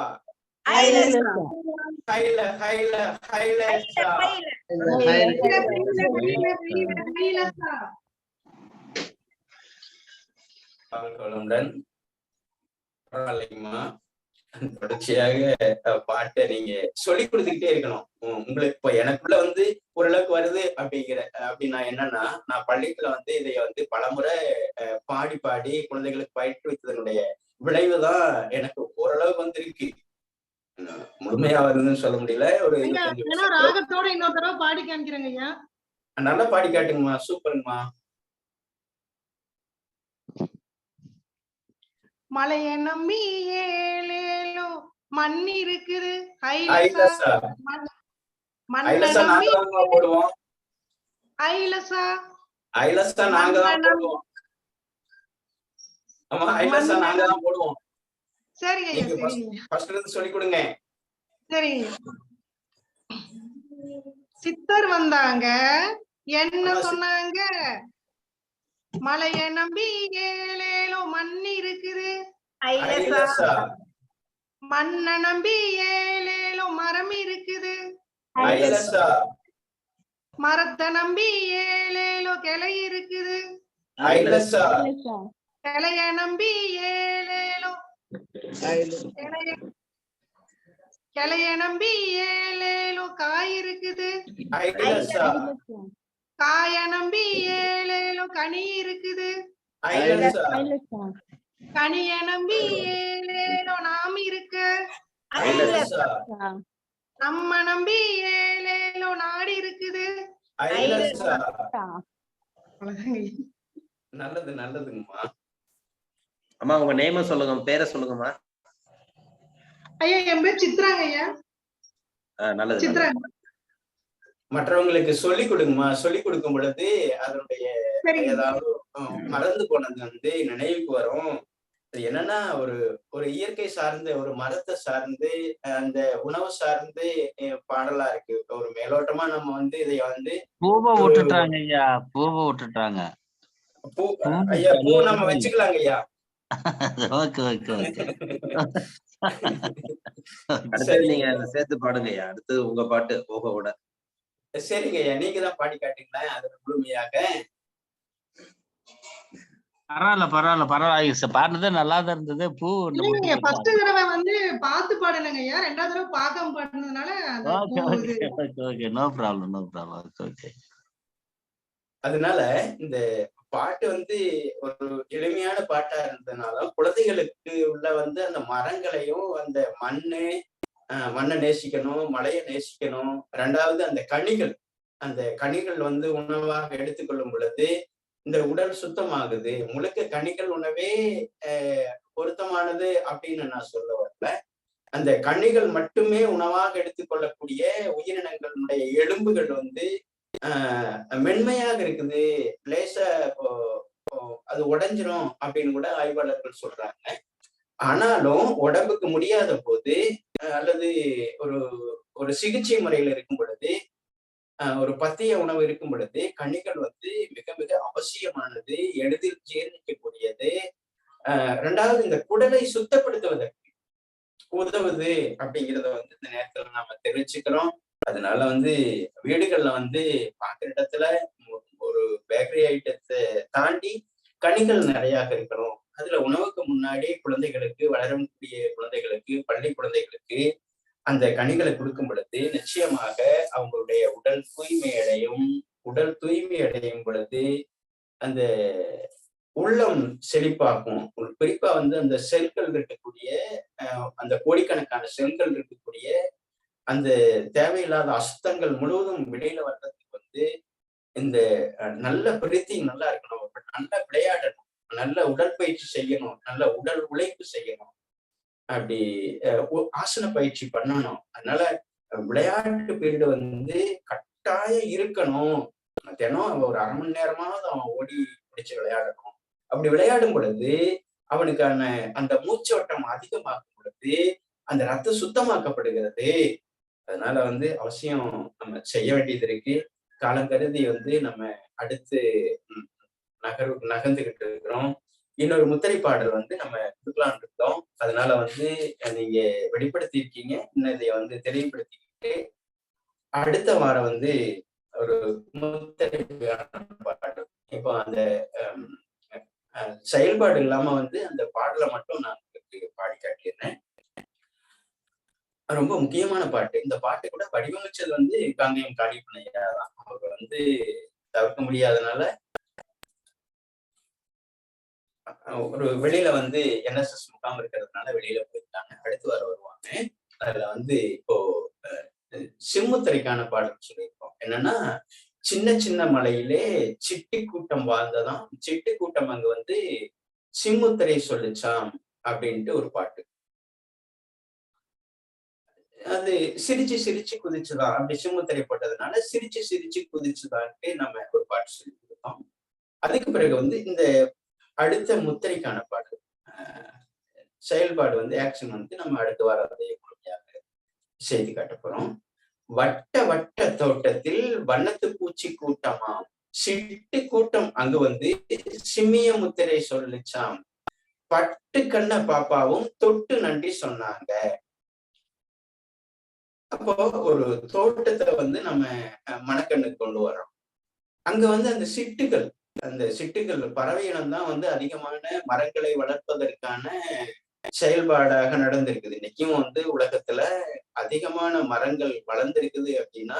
ஹைல ஹைல ஹைலசா. அவர்களுடன் பரவாயில்லைங்கம்மா, தொடர்ச்சியாக பாட்டை நீங்க சொல்லி கொடுத்துக்கிட்டே இருக்கணும். உங்களுக்கு இப்ப எனக்குள்ள வந்து ஓரளவுக்கு வருது அப்படின்னா என்னன்னா, நான் பள்ளிக்குள்ள வந்து இதை வந்து பலமுறை பாடி பாடி குழந்தைகளுக்கு பயிற்றுவித்ததனுடைய விளைவுதான் எனக்கு ஓரளவுக்கு வந்து இருக்கு. முழுமையா வருதுன்னு சொல்ல முடியல. ஒரு ராகத்தோட இன்னொரு தடவை பாடி காமிக்கிறேங்க ஐயா. நல்லா பாடி காட்டுங்கம்மா. சூப்பருங்கம்மா. மலைய நம்பி ஏழேலோ மண் இருக்குது, ஐலசா ஐலசா நாங்க தான் போடுவோம். ஐலசா ஐலசா நாங்க தான் போடுவோம். ஆமா, ஐலசா நாங்க தான் போடுவோம். சரிங்க ஐயா, சரிங்க. ஃபர்ஸ்ட்ல இருந்து சொல்லி கொடுங்க. சரிங்க. சித்தர் வந்தாங்க, என்ன சொன்னாங்க? மலைய நம்பி ஏழேலோ மண் இருக்குது, ஐலசா. மண்ண நம்பி ஏழேலோ மரம் இருக்குது, ஐலசா. மரத்தை நம்பி ஏழேலோ கிளை இருக்குது, ஐலசா. கிளைய நம்பி ஏழேலோ கிளைய நம்பி ஏழேலோ காய் இருக்குது, ஐலசா. காய நம்பி ஏழேலோ கனி இருக்குது, ஐலசா. கனிய நம்பி ஏழேலோ நாம் இருக்க, ஐலசா. நம்ம நம்பி ஏழேலோ நாடு இருக்குது, ஐலசா. நல்லது நல்லதுங்கம்மா. அம்மா உங்க நேம சொல்லுங்க, பேரை சொல்லுங்கம்மா. ஐயா என் பேர் சித்ராங்க ஐயா. நல்லது. சித்ரா. மற்றவங்களுக்கு சொல்லி கொடுங்கம்மா. சொல்லி கொடுக்கும் பொழுது அதனுடைய ஏதாவது மறந்து போனது வந்து நினைவுக்கு வரும். என்னன்னா ஒரு ஒரு இயற்கை சார்ந்து, ஒரு மரத்தை சார்ந்து, அந்த உணவு சார்ந்து பாடலா இருக்கு. ஒரு மேலோட்டமா நம்ம வந்து இதை வந்து பூவை விட்டுட்டாங்க ஐயா, பூவை விட்டுட்டாங்க. பூ ஐயா, பூ நம்ம வச்சுக்கலாங்க ஐயா. Okay okay okay. நீங்க சேர்த்து பாடுங்க ஐயா. அடுத்து உங்க பாட்டு போக விட. சரிங்க ஐயா, நீங்க தான் பாடி காட்டுங்களேன் அது முழுமையாக. பரவாயில்ல பாடுனது நல்லா தான் இருந்தது. பூ ஃபர்ஸ்ட் தடவை வந்து பார்த்து பாடுனங்க ஐயா, ரெண்டாவது தடவை பார்க்காம பாடுனதுனால ஓகே நோ ப்ராப்ளம் ஓகே. அதனால இந்த பாட்டு வந்து ஒரு எளிமையான பாட்டா இருந்ததுனால குழந்தைகளுக்கு உள்ள வந்து அந்த மரங்களையும் அந்த மண்ணை நேசிக்கணும், மழையை நேசிக்கணும். ரெண்டாவது அந்த கனிகள் வந்து உணவாக எடுத்துக்கொள்ளும் பொழுது இந்த உடல் சுத்தமாகுது. முழுக்க கனிகள் உணவே பொருத்தமானது அப்படின்னு நான் சொல்ல வரல. அந்த கனிகள் மட்டுமே உணவாக எடுத்துக்கொள்ளக்கூடிய உயிரினங்களுடைய எலும்புகள் வந்து மென்மையாக இருக்குது, லேசா அது உடைஞ்சிரும் அப்படின்னு கூட ஆய்வாளர்கள் சொல்றாங்க. ஆனாலும் உடம்புக்கு முடியாத போது அல்லது ஒரு ஒரு சிகிச்சை முறையில இருக்கும் பொழுது, ஒரு பத்திய உணவு இருக்கும் பொழுது கனிகள் வந்து மிக மிக அவசியமானது, எளிதில் ஜீரணிக்கக்கூடியது. ரெண்டாவது இந்த குடலை சுத்தப்படுத்துவதற்கு உதவுது அப்படிங்கிறத வந்து இந்த நேரத்துல நாம தெரிவிச்சுக்கிறோம். அதனால வந்து வீடுகள்ல வந்து பார்க்குற இடத்துல ஒரு பேக்கரி ஐட்டத்தை தாண்டி கனிகள் நிறைய இருக்கணும். அதுல உணவுக்கு முன்னாடி குழந்தைகளுக்கு, வளரக்கூடிய குழந்தைகளுக்கு, பள்ளி குழந்தைகளுக்கு அந்த கனிகளை கொடுக்கும் பொழுது நிச்சயமாக அவங்களுடைய உடல் தூய்மை அடையும். உடல் தூய்மை அடையும் பொழுது அந்த உள்ளம் செழிப்பாக்கும். குறிப்பா வந்து அந்த செல்கள் இருக்கக்கூடிய அந்த கோடிக்கணக்கான செல்கள் இருக்கக்கூடிய அந்த தேவையில்லாத அசுத்தங்கள் முழுவதும் வெளியில வர்றதுக்கு வந்து இந்த நல்ல பிரீத்திங் நல்லா இருக்கணும், நல்ல விளையாடணும், நல்ல உடற்பயிற்சி செய்யணும், நல்ல உடல் உழைப்பு செய்யணும், அப்படி ஆசன பயிற்சி பண்ணணும். அதனால விளையாட்டு பீரியடு வந்து கட்டாயம் இருக்கணும். தினம் ஒரு 1/2 மணி நேரமாவது அவன் ஓடி பிடிச்சு விளையாடணும். அப்படி விளையாடும் பொழுது அவனுக்கான அந்த மூச்சோட்டம் அதிகமாகும் பொழுது அந்த ரத்தம் சுத்தமாக்கப்படுகிறது. அதனால வந்து அவசியம் நம்ம செய்ய வேண்டியது இருக்கு. காலம் கருதி வந்து நம்ம அடுத்து நகர்ந்துகிட்டு இருக்கிறோம். இன்னொரு முத்திரை பாடல் வந்து நம்ம கொடுக்கலான்னு இருக்கோம். அதனால வந்து நீங்க வெளிப்படுத்தியிருக்கீங்க, இன்னும் இதை வந்து தெளிவுபடுத்திக்கிட்டு அடுத்த வாரம் வந்து ஒரு முத்திரை பாடல். இப்போ அந்த செயல்பாடு இல்லாம வந்து அந்த பாடலை மட்டும் நான் பாடி காட்டியிருந்தேன். ரொம்ப முக்கியமான பாட்டு. இந்த பாட்டு கூட வடிவமைச்சது வந்து காங்கேயம் காளியப்பனையா தான். அவங்க வந்து தவிர்க்க முடியாதனால ஒரு வெளியில வந்து NSS முகாம் இருக்கிறதுனால வெளியில போயிருக்காங்க. அடுத்து வருவாங்க. அதுல வந்து இப்போ சிம்முத்திரைக்கான பாடல் சொல்லியிருக்கோம். என்னன்னா, சின்ன சின்ன மலையிலே சிட்டி கூட்டம் வாழ்ந்ததாம், சிட்டு கூட்டம் அங்க வந்து சிம்முத்திரை சொல்லிச்சாம் அப்படின்ட்டு ஒரு பாட்டு. அது சிரிச்சு சிரிச்சு குதிச்சுதான், அப்படி சிம்முத்திரை போட்டதுனால சிரிச்சு சிரிச்சு குதிச்சுதான்ட்டு நம்ம ஒரு பாட்டு சொல்லி கொடுத்தோம். அதுக்கு பிறகு வந்து இந்த அடுத்த முத்திரைக்கான பாட்டு செயல்பாடு வந்து ஆக்ஷன் வந்து நம்ம அடுத்த வாரம் அதை முழுமையாக செய்து காட்ட போறோம். வட்ட வட்ட தோட்டத்தில் வண்ணத்து பூச்சி கூட்டமாம், சிட்டு கூட்டம் அங்கு வந்து சிம்மிய முத்திரை சொல்லிச்சாம், பட்டு கண்ண பாப்பாவும் தொட்டு நன்றி சொன்னாங்க. அப்போ ஒரு தோட்டத்தை வந்து நம்ம மனக்கண்ணுக்கு கொண்டு வரோம். அங்க வந்து அந்த சிட்டுகள் பறவை இனம் தான் வந்து அதிகமான மரங்களை வளர்ப்பதற்கான செயல்பாடாக நடந்திருக்குது. இன்னைக்கும் வந்து உலகத்துல அதிகமான மரங்கள் வளர்ந்திருக்குது அப்படின்னா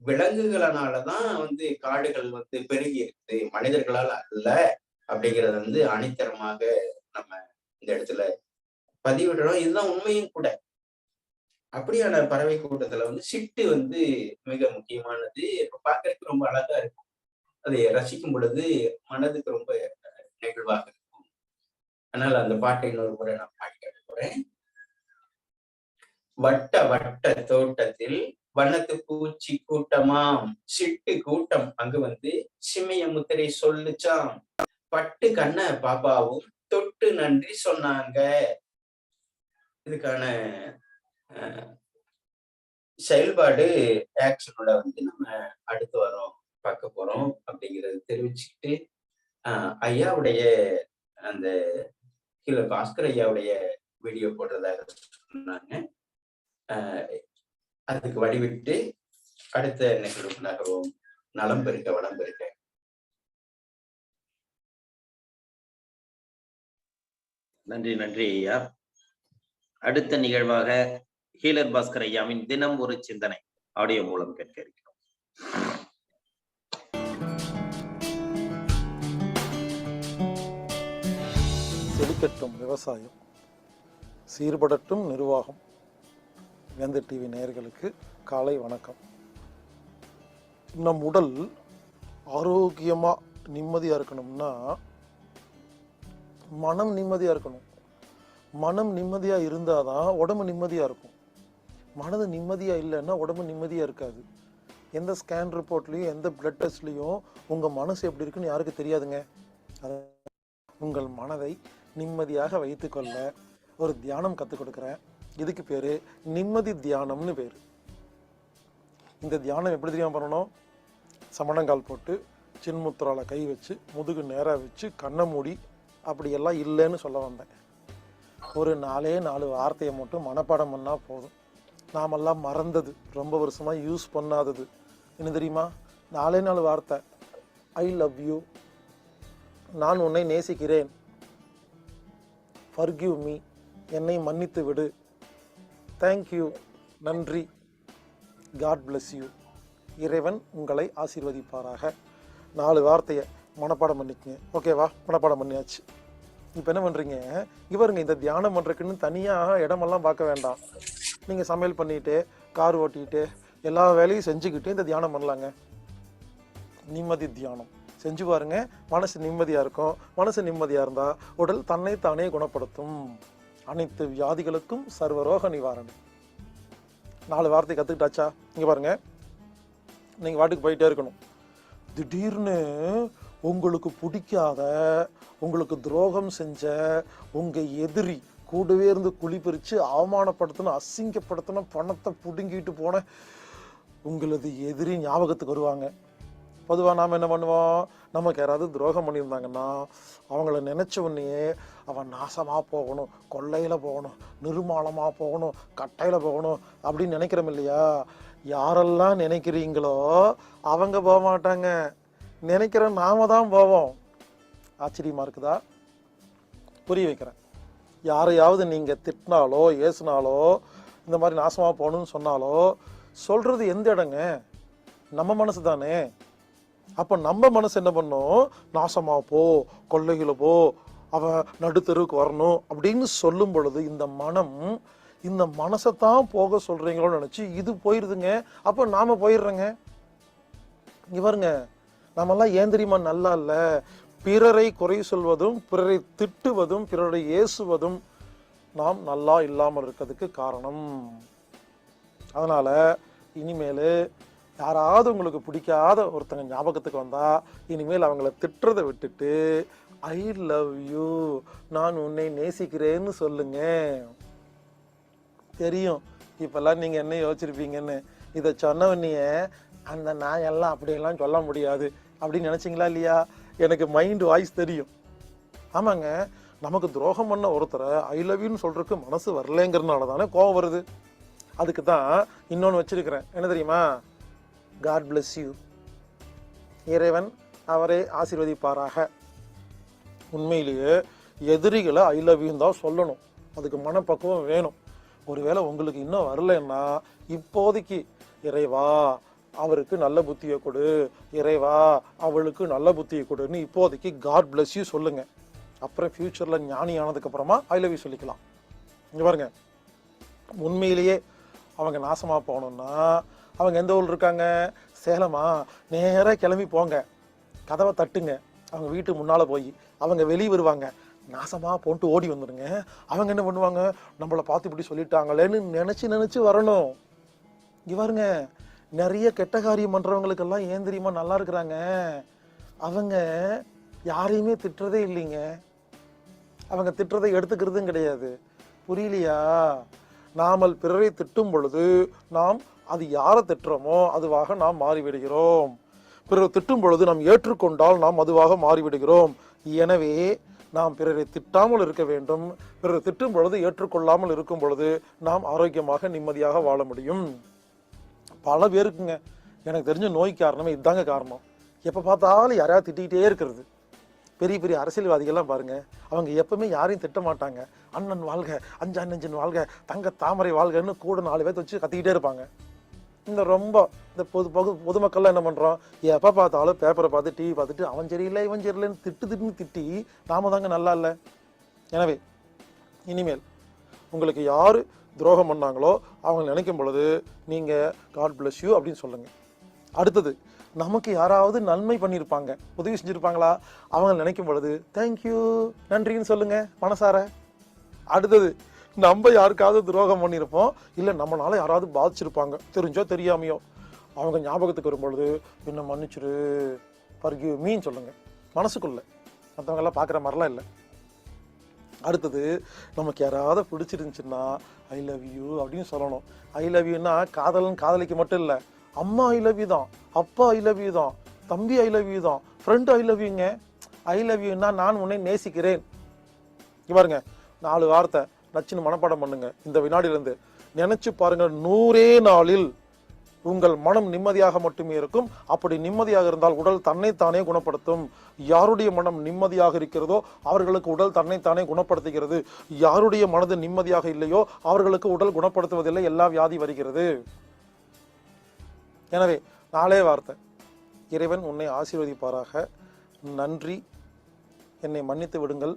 விலங்குகளனாலதான் வந்து காடுகள் வந்து பெருகி இருக்குது, மனிதர்களால் அல்ல அப்படிங்கிறத வந்து அணித்தரமாக நம்ம இந்த இடத்துல பதிவிடுறோம். இதுதான் உண்மையும் கூட. அப்படியான பறவை கூட்டத்துல வந்து சிட்டு வந்து மிக முக்கியமானது. பார்க்கறதுக்கு ரொம்ப அழகா இருக்கும். அதை ரசிக்கும் பொழுது மனதுக்கு ரொம்ப நெகிழ்வாக இருக்கும். அதனால அந்த பாட்டை இன்னொரு முறை நான் பாடி காட்ட போறேன். வட்ட வட்ட தோட்டத்தில் வண்ணத்து பூச்சி கூட்டமாம், சிட்டு கூட்டம் அங்கு வந்து சிம்மிய முத்திரை சொல்லுச்சாம், பட்டு கண்ண பாப்பாவும் தொட்டு நன்றி சொன்னாங்க. இதுக்கான செயல்பாடு ஆக்ஷனோட வந்து நம்ம அடுத்து வரோம் பார்க்க போறோம் அப்படிங்கிறது தெரிவிச்சுக்கிட்டு ஐயாவுடைய அந்த கீழே பாஸ்கர் ஐயாவுடைய வீடியோ போடுறதாக சொன்னாங்க. அதுக்கு வடிவிட்டு அடுத்த நிகழ்வுக்கு நகர்வோம். நலம் பெருக்க வளம் பெருக்க. நன்றி நன்றி ஐயா. அடுத்த நிகழ்வாக ஹீலர் பாஸ்கர் ஐயாவின் தினம் ஒரு சிந்தனை ஆடியோ மூலம் கேட்க இருக்கிறோம். செழிக்கட்டும் விவசாயம், சீர்படட்டும் நிர்வாகம். வேந்த டிவி நேயர்களுக்கு காலை வணக்கம். நம் உடல் ஆரோக்கியமாக நிம்மதியாக இருக்கணும்னா மனம் நிம்மதியாக இருக்கணும். மனம் நிம்மதியாக இருந்தால் தான் உடம்பு நிம்மதியாக இருக்கும். மனது நிம்மதியாக இல்லைன்னா உடம்பு நிம்மதியாக இருக்காது. எந்த ஸ்கேன் ரிப்போர்ட்லேயும் எந்த பிளட் டெஸ்ட்லேயும் உங்கள் மனசு எப்படி இருக்குன்னு யாருக்கு தெரியாதுங்க. உங்கள் மனதை நிம்மதியாக வைத்துக்கொள்ள ஒரு தியானம் கற்றுக் கொடுக்குறேன். இதுக்கு பேர் நிம்மதி தியானம்னு பேர். இந்த தியானம் எப்படி தெரியாமல் பண்ணணும்? சமணங்கால் போட்டு சின்முத்திரால கை வச்சு முதுகு நேராக வச்சு கண்ணை மூடி அப்படியெல்லாம் இல்லைன்னு சொல்ல வந்தேன். ஒரு 4 வார்த்தையை மட்டும் மனப்பாடம் பண்ணால் போதும். நாமெல்லாம் மறந்தது, ரொம்ப வருஷமாக யூஸ் பண்ணாதது என்ன தெரியுமா? 4 வார்த்தை. ஐ லவ் யூ, நான் உன்னை நேசிக்கிறேன். ஃபர்கிவ் மீ, என்னை மன்னித்து விடு. தேங்க்யூ, நன்றி. காட் பிளஸ் யூ, இறைவன் உங்களை ஆசீர்வதிப்பாராக. 4 வார்த்தையை மனப்பாடம் பண்ணிக்கங்க. ஓகேவா? மனப்பாடம் பண்ணியாச்சு. இப்போ என்ன பண்ணுறீங்க? இவருங்க இந்த தியானம் பண்ணுறதுக்குன்னு தனியாக இடமெல்லாம் பார்க்க வேண்டாம். நீங்கள் சமையல் பண்ணிட்டு, கார் ஓட்டிக்கிட்டு, எல்லா வேலையும் செஞ்சுக்கிட்டு இந்த தியானம் பண்ணலாங்க. நிம்மதி தியானம் செஞ்சு பாருங்க. மனசு நிம்மதியாக இருக்கும். மனசு நிம்மதியாக இருந்தால் உடல் தன்னை தானே குணப்படுத்தும். அனைத்து வியாதிகளுக்கும் சர்வரோக நிவாரணம். 4 வார்த்தை கற்றுக்கிட்டாச்சா? இங்கே பாருங்க, நீங்கள் வாட்டுக்கு போயிட்டே இருக்கணும். திடீர்னு உங்களுக்கு பிடிக்காத, உங்களுக்கு துரோகம் செஞ்ச உங்கள் எதிரி கூடவே இருந்து குழி பறித்து அவமானப்படுத்தணும், அசிங்கப்படுத்தணும், பணத்தை பிடுங்கிட்டு போன உங்களது எதிரி ஞாபகத்துக்கு வருவாங்க. பொதுவாக நாம் என்ன பண்ணுவோம்? நமக்கு யாராவது துரோகம் பண்ணியிருந்தாங்கன்னா அவங்கள நினச்ச உடனே அவன் நாசமாக போகணும், கொள்ளையில் போகணும், நிர்மாலமாக போகணும், கட்டையில் போகணும் அப்படின்னு நினைக்கிறோம் இல்லையா? யாரெல்லாம் நினைக்கிறீங்களோ அவங்க போக மாட்டாங்க. நினைக்கிற நாம தான் போவோம். ஆச்சரியமாக இருக்குதா? புரிய வைக்கிறேன். யாரையாவது நீங்கள் திட்டினாலோ ஏசுனாலோ இந்த மாதிரி நாசமாக போகணும்னு சொன்னாலோ சொல்கிறது எந்த இடங்க? நம்ம மனசு தானே. அப்போ நம்ம மனசு என்ன பண்ணும்? நாசமாக போ, கொள்ளைகளை போ, அவன் நடுத்தருவுக்கு வரணும் அப்படின்னு சொல்லும் பொழுது இந்த மனசைத்தான் போக சொல்கிறீங்களோன்னு நினச்சி இது போயிடுதுங்க. அப்போ நாம் போயிடுறோங்க. இவருங்க நம்மெல்லாம் ஏன் தெரியுமா நல்லா இல்லை? பிறரை குறை சொல்வதும், பிறரை திட்டுவதும், பிறரை ஏசுவதும் நாம் நல்லா இல்லாமல் இருக்கிறதுக்கு காரணம். அதனால் இனிமேல் யாராவது உங்களுக்கு பிடிக்காத ஒருத்தங்க ஞாபகத்துக்கு வந்தால் இனிமேல் அவங்கள திட்டுறதை விட்டுட்டு ஐ லவ் யூ, நான் உன்னை நேசிக்கிறேன்னு சொல்லுங்க. தெரியும் இப்பெல்லாம் நீங்கள் என்ன யோசிச்சிருப்பீங்கன்னு. இதை சொன்னவனையே அந்த நாயெல்லாம் அப்படியெல்லாம் சொல்ல முடியாது அப்படின்னு நினச்சிங்களா இல்லையா? எனக்கு மைண்டு வாய்ஸ் தெரியும். ஆமாங்க, நமக்கு துரோகம் பண்ண ஒருத்தரை ஐ லவ் யூன்னு சொல்கிறதுக்கு மனசு வரலைங்கிறதுனால தானே கோபம் வருது. அதுக்கு தான் இன்னொன்று வச்சிருக்கிறேன். என்ன தெரியுமா? காட் பிளஸ் யூ, இறைவன் அவரை ஆசீர்வதிப்பாராக. உண்மையிலேயே எதிரிகளை ஐ லவ் யூன்னு தான் சொல்லணும். அதுக்கு மனப்பக்குவம் வேணும். ஒருவேளை உங்களுக்கு இன்னும் வரலைன்னா இப்போதைக்கு இறைவா அவருக்கு நல்ல புத்தியை கொடு, இறைவா அவளுக்கு நல்ல புத்தியை கொடுன்னு இப்போதைக்கு காட் பிளஸ் யூ சொல்லுங்க. அப்புறம் ஃபியூச்சரில் ஞானி ஆனதுக்கப்புறமா ஐ லவ் யூ சொல்லிக்கலாம். இங்கே பாருங்க, உண்மையிலேயே அவங்க நாசமாக போகணுன்னா அவங்க எந்த ஊரில் இருக்காங்க? சேலமா? நேராக கிளம்பி போங்க, கதவை தட்டுங்க. அவங்க வீட்டு முன்னால் போய் அவங்க வெளியே வருவாங்க. நாசமாக போட்டு ஓடி வந்துடுங்க. அவங்க என்ன பண்ணுவாங்க? நம்மளை பார்த்து இப்படி சொல்லிட்டாங்களேன்னு நினச்சி வரணும். இங்கே பாருங்க, நிறைய கெட்ட காரியம் பண்ணுறவங்களுக்கெல்லாம் ஏன் தெரியுமா நல்லா இருக்கிறாங்க? அவங்க யாரையுமே திட்டுறதே இல்லைங்க. அவங்க திட்டுறதை எடுத்துக்கிறதும் கிடையாது. புரியலையா? நாமல் பிறரை திட்டும் பொழுது நாம் அது யாரை திட்டுறோமோ அதுவாக நாம் மாறிவிடுகிறோம். பிறர் திட்டும் பொழுது நாம் ஏற்றுக்கொண்டால் நாம் அதுவாக மாறிவிடுகிறோம். எனவே நாம் பிறரை திட்டாமல் இருக்க வேண்டும். பிறர் திட்டும் பொழுது ஏற்றுக்கொள்ளாமல் இருக்கும் பொழுது நாம் ஆரோக்கியமாக நிம்மதியாக வாழ முடியும். பல பேருக்குங்க எனக்கு தெரிஞ்ச நோய் காரணமே இதுதாங்க காரணம். எப்போ பார்த்தாலும் யாரையாவது திட்டிகிட்டே இருக்கிறது. பெரிய பெரிய அரசியல்வாதிகள்லாம் பாருங்க, அவங்க எப்பவுமே யாரையும் திட்ட மாட்டாங்க. அண்ணன் வாழ்க, அஞ்சா நெஞ்சன் வாழ்க, தங்க தாமரை வாழ்கன்னு கூட 4 பேர்த்த வச்சு கத்திக்கிட்டே இருப்பாங்க. இந்த பொதுமக்கள்லாம் என்ன பண்ணுறோம்? எப்போ பார்த்தாலும் பேப்பரை பார்த்து டிவி பார்த்துட்டு அவன் சரியில்லை இவன் சரியில்லைன்னு திட்டுன்னு திட்டி நாம தாங்க நல்லா இல்லை. எனவே இனிமேல் உங்களுக்கு யார் துரோகம் பண்ணாங்களோ அவங்க நினைக்கும் பொழுது நீங்கள் காட் பிளஸ் யூ அப்படின்னு சொல்லுங்கள். அடுத்தது, நமக்கு யாராவது நன்மை பண்ணியிருப்பாங்க, உதவி செஞ்சிருப்பாங்களா, அவங்க நினைக்கும் பொழுது தேங்க்யூ நன்றின்னு சொல்லுங்க மனசார. அடுத்தது, நம்ம யாருக்காவது துரோகம் பண்ணியிருப்போம், இல்லை நம்மளால யாராவது பாதிச்சிருப்பாங்க தெரிஞ்சோ தெரியாமையோ, அவங்க ஞாபகத்துக்கு வரும்பொழுது என்ன மன்னிச்சிரு forgive மீன்னு சொல்லுங்க மனசுக்குள்ள, மற்றவங்க எல்லாம் பார்க்குற மாதிரிலாம் இல்லை. அடுத்தது, நமக்கு யாராவது பிடிச்சிருந்துச்சுன்னா ஐ லவ் யூ அப்படின்னு சொல்லணும். ஐ லவ் யூன்னா காதலிக்கு மட்டும் இல்லை, அம்மா ஐ லவ் யூ தான், அப்பா ஐ லவ் யூ தான், தம்பி ஐ லவ் யூ தான், ஃப்ரெண்டு ஐ லவ் யூங்க. ஐ லவ் யூன்னா நான் உன்னை நேசிக்கிறேன். பாருங்க, 4 வார்த்தை நச்சுன்னு மனப்பாடம் பண்ணுங்க இந்த வினாடியிலிருந்து. நினைச்சு பாருங்க, 100 நாளில் உங்கள் மனம் நிம்மதியாக மட்டுமே இருக்கும். அப்படி நிம்மதியாக இருந்தால் உடல் தன்னைத்தானே குணப்படுத்தும். யாருடைய மனம் நிம்மதியாக இருக்கிறதோ அவர்களுக்கு உடல் தன்னைத்தானே குணப்படுத்துகிறது. யாருடைய மனது நிம்மதியாக இல்லையோ அவர்களுக்கு உடல் குணப்படுத்துவதில்லை, எல்லா வியாதி வருகிறது. எனவே 4 வார்த்தை, இறைவன் உன்னை ஆசீர்வதிப்பாராக, நன்றி, என்னை மன்னித்து விடுங்கள்,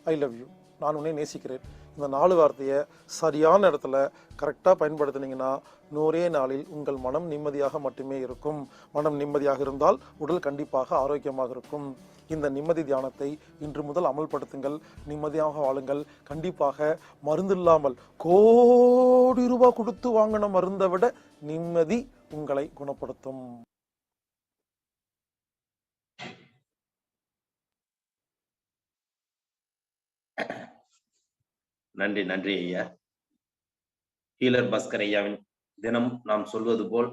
ஐ லவ் யூ, நான் உன்னை நேசிக்கிறேன். இந்த 4 வார்த்தையை சரியான இடத்துல கரெக்டாக பயன்படுத்தினீங்கன்னா 100 நாளில் உங்கள் மனம் நிம்மதியாக மட்டுமே இருக்கும். மனம் நிம்மதியாக இருந்தால் உடல் கண்டிப்பாக ஆரோக்கியமாக இருக்கும். இந்த நிம்மதி தியானத்தை இன்று முதல் அமல்படுத்துங்கள், நிம்மதியாக வாழுங்கள். கண்டிப்பாக மருந்து இல்லாமல் கோடி ரூபாய் கொடுத்து வாங்கின மருந்தை விட நிம்மதி உங்களை குணப்படுத்தும். நன்றி நன்றி ஐயா. ஹீலர் பாஸ்கர் ஐயாவின் தினம் நாம் சொல்வது போல்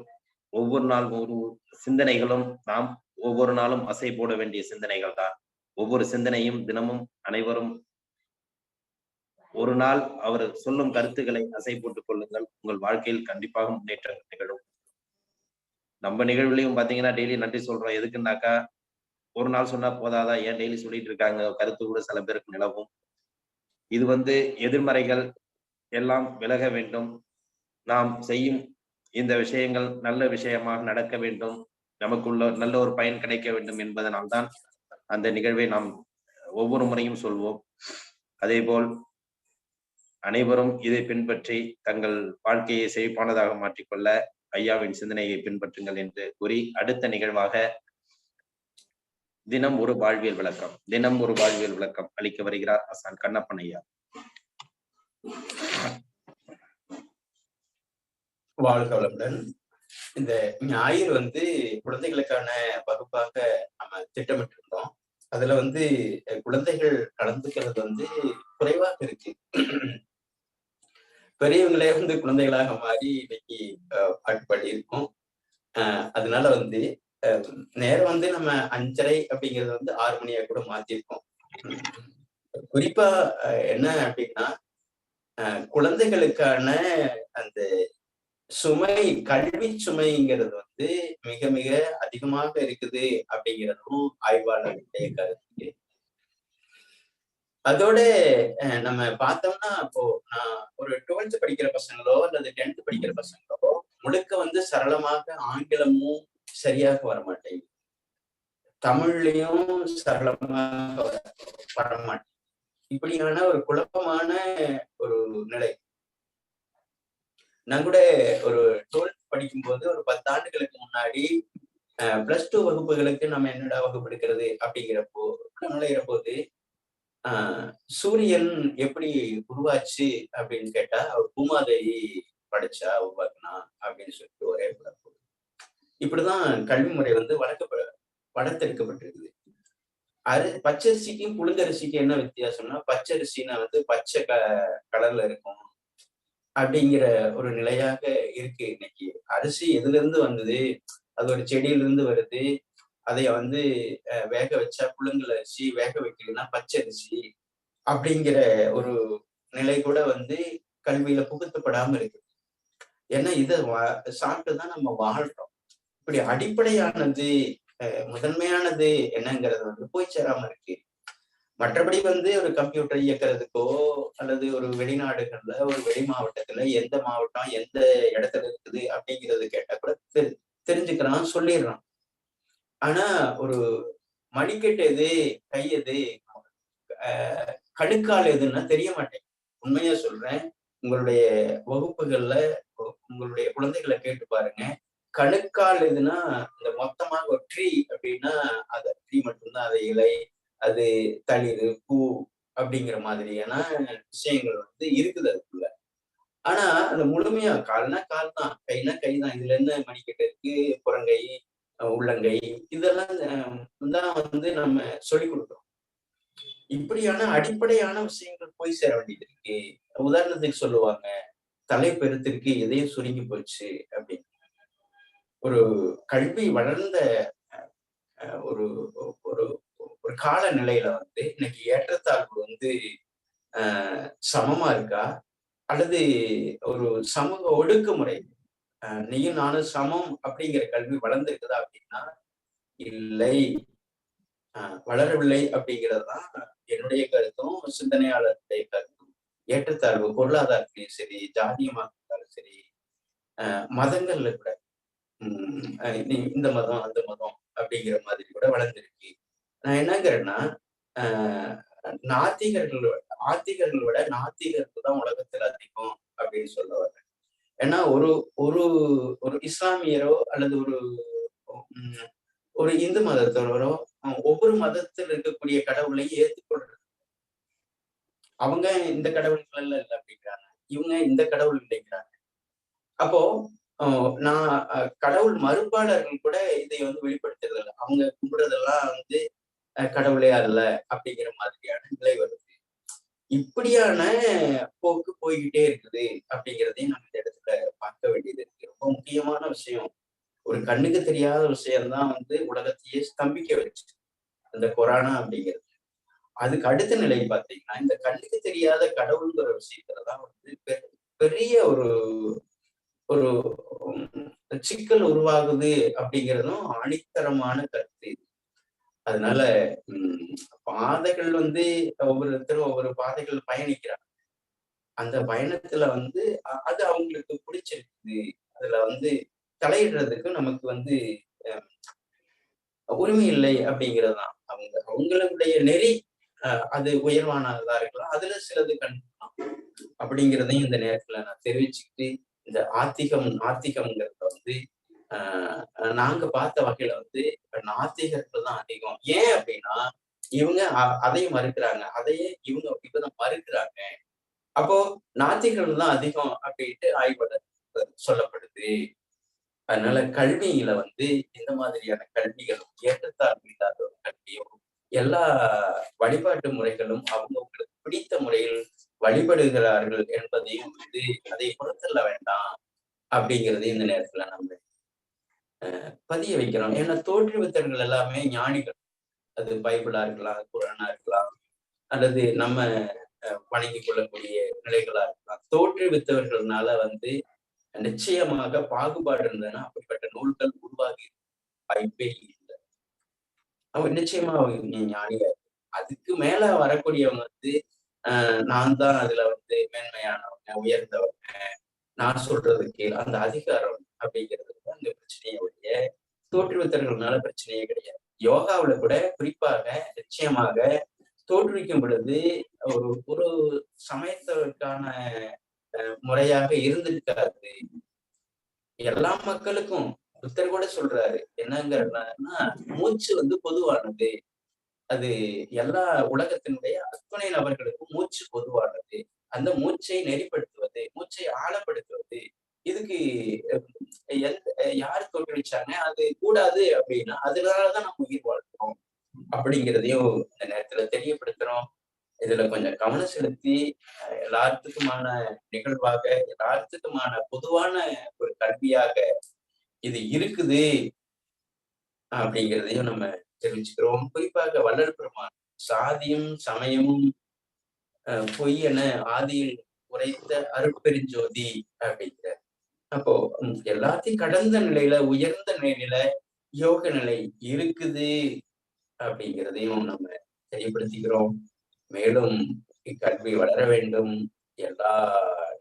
ஒவ்வொரு நாள் ஒரு சிந்தனைகளும் நாம் ஒவ்வொரு நாளும் அசை போட வேண்டிய சிந்தனைகள் தான். ஒவ்வொரு சிந்தனையும் தினமும் அனைவரும் ஒரு நாள் அவர் சொல்லும் கருத்துக்களை அசை போட்டுக் கொள்ளுங்கள். உங்கள் வாழ்க்கையில் கண்டிப்பாக முன்னேற்றம் நிகழும். நம்ம நிகழ்வுலையும் பாத்தீங்கன்னா டெய்லி நன்றி சொல்றோம். எதுக்குன்னாக்கா, ஒரு நாள் சொன்னா போதாதா, ஏன் டெய்லி சொல்லிட்டு இருக்காங்க கருத்து கூட சில பேருக்கு நிலவும். இது எதிர்மறைகள் எல்லாம் விலக வேண்டும். நாம் செய்யும் இந்த விஷயங்கள் நல்ல விஷயமாக நடக்க வேண்டும், நமக்குள்ள நல்ல ஒரு பயன் கிடைக்க வேண்டும் என்பதனால்தான் அந்த நிகழ்வை நாம் ஒவ்வொரு முறையும் சொல்வோம். அதே போல் அனைவரும் இதை பின்பற்றி தங்கள் வாழ்க்கையை செழிப்பானதாக மாற்றிக்கொள்ள ஐயாவின் சிந்தனையை பின்பற்றுங்கள் என்று கூறி, அடுத்த நிகழ்வாக தினம் ஒரு வாழ்வியல் விளக்கம் அளிக்க வருகிறார் ஆசான் கண்ணப்பன் ஐயா. வாழ்க வளமுடன். இந்த ஞாயிறு குழந்தைகளுக்கான வகுப்பாக நம்ம திட்டமிட்டிருந்தோம். அதுல குழந்தைகள் கலந்துக்கிறது குறைவாக இருக்கு. பெரியவங்களே குழந்தைகளாக மாறி இன்னைக்கு ஆட்பள்ளி இருக்கும். அதனால நேரம் நம்ம 5:30 அப்படிங்கிறது 6 மணியா கூட மாத்திருக்கோம். குறிப்பா என்ன அப்படின்னா, குழந்தைகளுக்கான அந்த சுமை, கல்வி சுமைங்கிறது மிக மிக அதிகமாக இருக்குது அப்படிங்கிறதும் ஆய்வாளர்களுடைய கருத்து. அதோட நம்ம பார்த்தோம்னா, இப்போ நான் ஒரு 12th படிக்கிற பசங்களோ அல்லது 10th படிக்கிற பசங்களோ முழுக்க சரளமாக ஆங்கிலமும் சரியாக வரமாட்டேங்குது, தமிழ்லயும் சரளமாக வரமாட்டேங்குது. இப்படியான ஒரு குழப்பமான ஒரு நிலை. நான் கூட ஒரு 12th படிக்கும்போது ஒரு 10 ஆண்டுகளுக்கு முன்னாடி +2 வகுப்புகளுக்கு நம்ம என்னடா வகுப்பு எடுக்கிறது அப்படிங்கிறப்போ நுழைகிற போது சூரியன் எப்படி உருவாச்சு அப்படின்னு கேட்டா, அவர் பூமாதேவி படிச்சா உருவாக்குனா அப்படின்னு சொல்லிட்டு ஒரே படம். இப்படிதான் கல்வி முறை வளர்த்தெடுக்கப்பட்டிருக்குது. பச்சரிசிக்கும் புழுங்கரிசிக்கும் என்ன வித்தியாசம்னா, பச்சரிசினா பச்சை கலர்ல இருக்கும் அப்படிங்கிற ஒரு நிலையாக இருக்கு. இன்னைக்கு அரிசி எதுல இருந்து வந்தது, அது ஒரு செடியில இருந்து வருது, அதைய வேக வச்சா புழுங்கல் அரிசி, வேக வைக்கலன்னா பச்சரிசி அப்படிங்கிற ஒரு நிலை கூட கல்வியில புகுத்தப்படாம இருக்கு. ஏன்னா இதை சாப்பிட்டுதான் நம்ம வாழ்றோம். இப்படி அடிப்படையானது முதன்மையானது என்னங்கிறது போய் சேராம இருக்கு. மற்றபடி ஒரு கம்ப்யூட்டர் இயக்கிறதுக்கோ அல்லது ஒரு வெளிநாடுகள்ல ஒரு வெளி மாவட்டத்துல எந்த மாவட்டம் எந்த இடத்துல இருக்குது அப்படிங்கிறது கேட்டா கூட தெரிஞ்சுக்கிறான், சொல்லிடுறான். ஆனா ஒரு மணிக்கட்டு எது, கை எது, கணுக்கால் எதுன்னா தெரிய மாட்டேங்குது. உண்மையா சொல்றேன், உங்களுடைய வகுப்புகள்ல உங்களுடைய குழந்தைகளை கேட்டு பாருங்க, கணுக்கால் எதுனா இந்த மொத்தமாக ஒரு ட்ரீ அப்படின்னா அது ட்ரீ மட்டும்தான், அது இலை, அது தளிர், பூ அப்படிங்கிற மாதிரியான விஷயங்கள் வந்து இருக்குது அதுக்குள்ள. ஆனா அந்த முழுமையா கால்னா கால் தான், கைனா கை தான். இதுல என்ன மணிக்கட்டு இருக்கு, புறங்கை, உள்ளங்கை, இதெல்லாம் தான் வந்து நம்ம சொல்லிக் கொடுக்குறோம். இப்படியான அடிப்படையான விஷயங்கள் போய் சேர வேண்டியது இருக்கு. உதாரணத்துக்கு சொல்லுவாங்க, தலை பெருத்திற்கு எதையும் சுருங்கி போச்சு அப்படின்னு. ஒரு கல்வி வளர்ந்த ஒரு ஒரு ஒரு கால நிலையில வந்து இன்னைக்கு ஏற்றத்தாழ்வு வந்து சமமா இருக்கா, அல்லது ஒரு சமூக ஒடுக்குமுறை நீயும் நானும் சமம் அப்படிங்கிற கல்வி வளர்ந்துருக்குதா அப்படின்னா இல்லை, வளரவில்லை அப்படிங்கிறது தான் என்னுடைய கருத்தும் சிந்தனையாளருடைய கருத்தும். ஏற்றத்தாழ்வு பொருளாதாரத்திலையும் சரி, ஜாதியமாக இருந்தாலும் சரி, மதங்கள்ல கூட இந்த மதம் அந்த மதம் அப்படிங்கிற மாதிரி கூட வளர்ந்துருக்கு. நான் என்னங்கிறேன்னா, ஆத்திகர்கள் விட நாத்திகர்கள் தான் உலகத்துல அதிகம் அப்படின்னு சொல்ல வரேன். ஏன்னா ஒரு ஒரு ஒரு இஸ்லாமியரோ அல்லது ஒரு இந்து மதத்தவரோ ஒவ்வொரு மதத்தில் இருக்கக்கூடிய கடவுளையும் ஏற்றுக்கொள்றது. அவங்க இந்த கடவுள்கள் இல்ல அப்படிங்கிறாங்க, இவங்க இந்த கடவுள் இல்லைங்கிறாங்க. அப்போ நான் கடவுள் மறுப்பாளர்கள் கூட இதை வந்து வெளிப்படுத்துறது இல்லை. அவங்க கும்பிடுறதெல்லாம் வந்து கடவுளே அல்ல அப்படிங்கிற மாதிரியான நிலை வருது. இப்படியான போக்கு போய்கிட்டே இருக்குது அப்படிங்கிறதையும் நம்ம இந்த இடத்துல பார்க்க வேண்டியது இருக்கு. ரொம்ப முக்கியமான விஷயம். ஒரு கண்ணுக்கு தெரியாத விஷயம்தான் வந்து உலகத்தையே ஸ்தம்பிக்க வச்சு அந்த கொரோனா அப்படிங்கிறது. அதுக்கு அடுத்த நிலை பார்த்தீங்கன்னா, இந்த கண்ணுக்கு தெரியாத கடவுள்ங்கிற விஷயத்துலதான் வந்து பெரிய ஒரு ஒரு சிக்கல் உருவாகுது அப்படிங்கிறதும் ஆணித்தரமான கருத்து. அதனால பாதைகள் வந்து ஒவ்வொருத்தரும் ஒவ்வொரு பாதைகள் பயணிக்கிறாங்க. அந்த பயணத்துல வந்து அது அவங்களுக்கு பிடிச்சிருக்குது. அதுல வந்து தலையிடுறதுக்கு நமக்கு வந்து உரிமை இல்லை அப்படிங்கிறதுதான். அவங்களுடைய நெறி அது உயர்வானதா இருக்கலாம், அதுல சிலது கண்டிப்பான் அப்படிங்கிறதையும் இந்த நேரத்துல நான் தெரிவிச்சுக்கிட்டு, இந்த நாத்திகம்ங்கிறத வந்து நாங்க பார்த்த வகையில வந்து நாத்திகர்கள் தான் அதிகம். ஏன் அப்படின்னா இவங்க அதையும் மறுக்கிறாங்க, அதையே இவங்க இப்பதான் மறுக்கிறாங்க. அப்போ நாத்திகர்கள் தான் அதிகம் அப்படின்ட்டு ஆய்வாளர் சொல்லப்படுது. அதனால கல்வியில வந்து இந்த மாதிரியான கல்விகளும் ஏற்றத்தாழ்வு இல்லாத ஒரு கல்வியும் எல்லா வழிபாட்டு முறைகளும் அவங்களுக்கு பிடித்த முறையில் வழிபடுகிறார்கள் என்பதையும் வந்து அதை பொறுத்தல்ல வேண்டாம் அப்படிங்கிறதையும் இந்த நேரத்துல நம்ம பதிய வைக்கிறோம். ஏன்னா தோற்றுவித்தவர்கள் எல்லாமே ஞானிகள். அது பைபிளா இருக்கலாம், குரானா இருக்கலாம், அல்லது நம்ம வணங்கிக் கொள்ளக்கூடிய நிலைகளா இருக்கலாம். தோற்றுவித்தவர்கள்னால வந்து நிச்சயமாக பாகுபாடு இருந்ததுன்னா அப்படிப்பட்ட நூல்கள் உருவாகி வாய்ப்பே இல்லை. அவங்க நிச்சயமா அவங்க ஞானியா. அதுக்கு மேல வரக்கூடியவங்க வந்து நான் தான் அதுல வந்து மேன்மையானவங்க, உயர்ந்தவங்க, நான் சொல்றது கீழே அந்த அதிகாரம் அப்படிங்கிறது அந்த பிரச்சனையுடைய தோற்றுவித்தல்கள்னால பிரச்சனையே கிடையாது. யோகாவில கூட குறிப்பாக நிச்சயமாக தோற்றுவிக்கும் பொழுது ஒரு சமயத்திற்கான முறையாக இருந்திருக்காது. எல்லா மக்களுக்கும் புத்தர் கூட சொல்றாரு என்னங்கிறன்னா, மூச்சு வந்து பொதுவானது. அது எல்லா உலகத்தினுடைய அத்தனை நபர்களுக்கும் மூச்சு பொதுவானது. அந்த மூச்சை நெறிப்படுத்துவது, மூச்சை ஆழப்படுத்துவது, இதுக்கு யாரு தோற்றுவிச்சாங்க, அது கூடாது அப்படின்னா அதனாலதான் நம்ம உயிர் வாழ்க்கிறோம் அப்படிங்கிறதையும் இந்த நேரத்துல தெரியப்படுத்துறோம். இதுல கொஞ்சம் கவனம் செலுத்தி எல்லாத்துக்குமான நிகழ்வாக, எல்லாத்துக்குமான பொதுவான ஒரு கல்வியாக இது இருக்குது அப்படிங்கிறதையும் நம்ம தெரிவிச்சுக்கிறோம். குறிப்பாக வள்ளல் பெருமான் சாதியும் சமயமும் பொய் என ஆதியில் உரைத்த அருட்பெருஞ்சோதி அப்படிங்கிற. அப்போ எல்லாத்தையும் கடந்த நிலையில, உயர்ந்த நிலையில யோக நிலை இருக்குது அப்படிங்கிறதையும் நம்ம தெரியப்படுத்திக்கிறோம். மேலும் இக்கல்வி வளர வேண்டும், எல்லா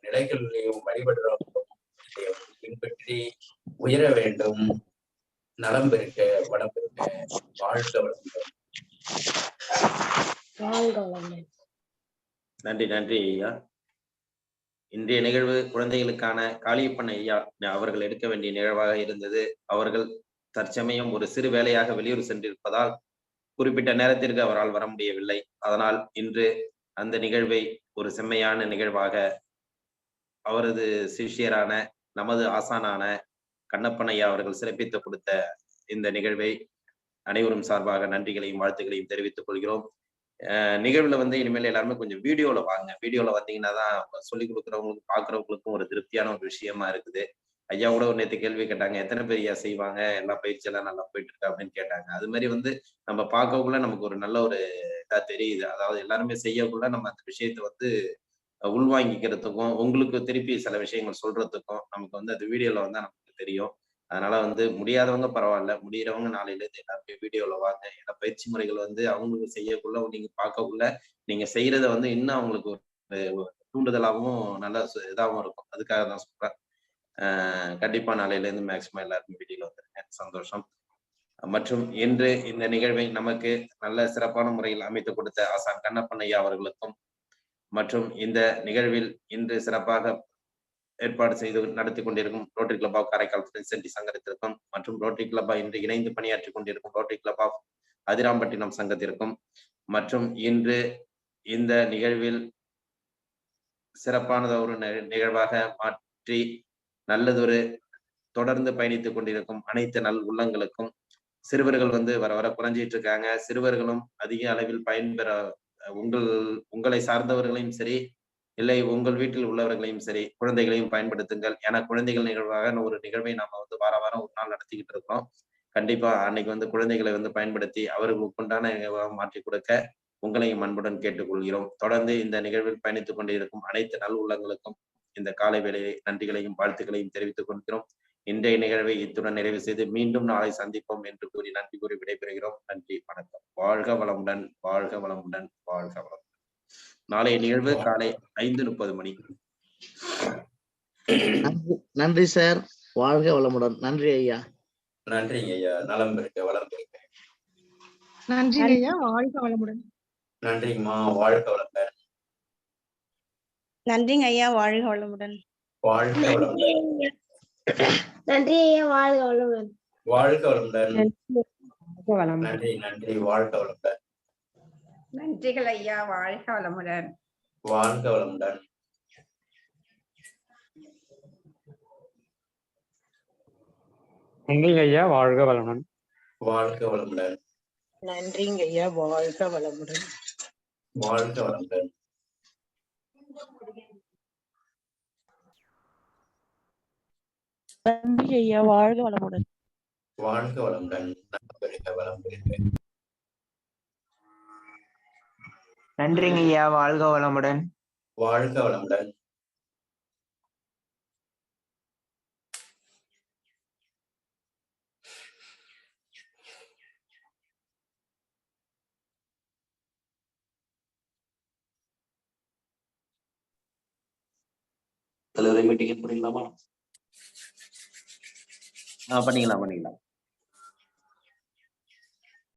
நிலைகளிலையும் வழிபடுறவங்களும் பின்பற்றி உயர வேண்டும். நலம் பெருக்க, வளம் பெருக்க, வாழ்க வளமுடன். நன்றி ஐயா. இன்றைய நிகழ்வு குழந்தைகளுக்கான காளியப்பன் ஐயா அவர்கள் எடுக்க வேண்டிய நிகழ்வாக இருந்தது. அவர்கள் தற்சமயம் ஒரு சிறு வேலையாக வெளியூர் சென்றிருப்பதால் குறிப்பிட்ட நேரத்திற்கு அவரால் வர முடியவில்லை. அதனால் இன்று அந்த நிகழ்வை ஒரு செம்மையான நிகழ்வாக அவரது சிஷ்யரான நமது ஆசானான கண்ணப்பன் ஐயா அவர்கள் சிறப்பித்து கொடுத்த இந்த நிகழ்வை அனைவரும் சார்பாக நன்றிகளையும் வாழ்த்துக்களையும் தெரிவித்துக் கொள்கிறோம். நிகழ்வுல வந்து இனிமேல் எல்லாருமே கொஞ்சம் வீடியோல வாங்க. வீடியோல வந்தீங்கன்னா தான் சொல்லிக் கொடுக்குறவங்களுக்கும் பார்க்குறவங்களுக்கும் ஒரு திருப்தியான ஒரு விஷயமா இருக்குது. ஐயா கூட ஒரு நேற்று கேள்வி கேட்டாங்க, எத்தனை பேர் ஐயா செய்வாங்க, எல்லா பயிற்சியெல்லாம் நல்லா போயிட்டு இருக்கா அப்படின்னு கேட்டாங்க. அது மாதிரி வந்து நம்ம பார்க்கக்குள்ள நமக்கு ஒரு நல்ல ஒரு இதா தெரியுது. அதாவது எல்லாருமே செய்யக்குள்ள நம்ம அந்த விஷயத்தை வந்து உள்வாங்கிக்கிறதுக்கும் உங்களுக்கு திருப்பி சில விஷயங்கள் சொல்றதுக்கும் நமக்கு வந்து அது வீடியோல வந்தா நமக்கு தெரியும். அதனால வந்து முடியாதவங்க பரவாயில்ல, முடியறவங்க நாளையில இருந்து எல்லாருமே வீடியோல வாங்க. ஏன்னா பயிற்சி முறைகள் வந்து அவங்களுக்கு செய்யக்குள்ள நீங்க பார்க்கக்குள்ள நீங்க செய்யறத வந்து இன்னும் அவங்களுக்கு ஒரு தூண்டுதலாகவும் நல்ல இதாகவும் இருக்கும். அதுக்காக தான் சொல்றேன். கண்டிப்பா நாளையில இருந்து மேக்சிமம் எல்லாருமே வீடியோல வந்துருங்க. சந்தோஷம். மற்றும் இன்று இந்த நிகழ்வை நமக்கு நல்ல சிறப்பான முறையில் அமைத்து கொடுத்த ஆசான் கண்ணப்பன் ஐயா அவர்களுக்கும் மற்றும் இந்த நிகழ்வில் இன்று சிறப்பாக ஏற்பாடு செய்து நடத்தி கொண்டிருக்கும் rotary club of Karaikal Friends and சங்கத்திற்கும் மற்றும் ரோட்டரி கிளப் இன்று இணைந்து பணியாற்றி கொண்டிருக்கும் ரோட்டரி கிளப் ஆஃப் அதிராம்பட்டினம் சங்கத்திற்கும் மற்றும் இன்று இந்த நிகழ்வில் சிறப்பானது ஒரு நிகழ்வாக மாற்றி நல்லதொரு தொடர்ந்து பயணித்துக் கொண்டிருக்கும் அனைத்து நல் உள்ளங்களுக்கும் சிறுவர்கள் வந்து வர வர குறைஞ்சிட்டு இருக்காங்க. சிறுவர்களும் அதிக அளவில் பயன்பெற உங்களை சார்ந்தவர்களையும் சரி, இல்லை உங்கள் வீட்டில் உள்ளவர்களையும் சரி, குழந்தைகளையும் பயன்படுத்துங்கள். ஏன்னா குழந்தைகள் நிகழ்வாக ஒரு நிகழ்வை நாம வந்து வார வாரம் ஒரு நாள் நடத்திக்கிட்டு இருக்கோம். கண்டிப்பா அன்னைக்கு வந்து குழந்தைகளை வந்து பயன்படுத்தி அவர்களுக்கு உண்டான நிகழ்வாக மாற்றி கொடுக்க உங்களையும் அன்புடன் கேட்டுக்கொள்கிறோம். தொடர்ந்து இந்த நிகழ்வில் பயணித்துக் கொண்டிருக்கும் அனைத்து நல் உள்ளங்களுக்கும் இந்த காலை வேளையை நன்றிகளையும் வாழ்த்துக்களையும் தெரிவித்துக் கொள்கிறோம். இன்றைய நிகழ்வை இத்துடன் நிறைவு செய்து மீண்டும் நாளை சந்திப்போம் என்று கூறி நன்றி கூறி விடைபெறுகிறோம். நன்றி, வணக்கம். வாழ்க வளமுடன், வாழ்க வளமுடன், வாழ்க வளமுடன். நாளைய நிகழ்வு காலை 5:30 மணி. நன்றி சார். வாழ்க வளமுடன். நன்றி ஐயா. நன்றிங்க ஐயா. நலம் பெறுக, வளம் பெறுக. நன்றி ஐயா. வாழ்க வளமுடன். நன்றிங்கம்மா. வாழ்க வளமுடன். நன்றிங்க ஐயா. வாழ்க வளமுடன். வாழ்க வளமுடன். நன்றி ஐயா. வாழ்க வளமுடன். வாழ்க வளமுடன். நன்றி நன்றி. வாழ்க வளமுடன். நன்றிகள் ஐயா. வாழ்க வளமுடன். வாழ்க வளமுடன். நன்றிங்க ஐயா. வாழ்க வளமுடன். வாழ்க வளமுடன். நன்றிங்க ஐயா. வாழ்க வளமுடன். வாழ்க வளமுடன். நன்றி ஐயா. வாழ்க வளமுடன். வாழ்க வளமுடன். நலம் பெறுக, வளம் பெறுக. நன்றிங்க ஐயா. வாழ்க வளமுடன். வாழ்க வளமுடன். தலைவரை மீட்டிங் பண்ணிக்கலாமா? பண்ணிக்கலாம்.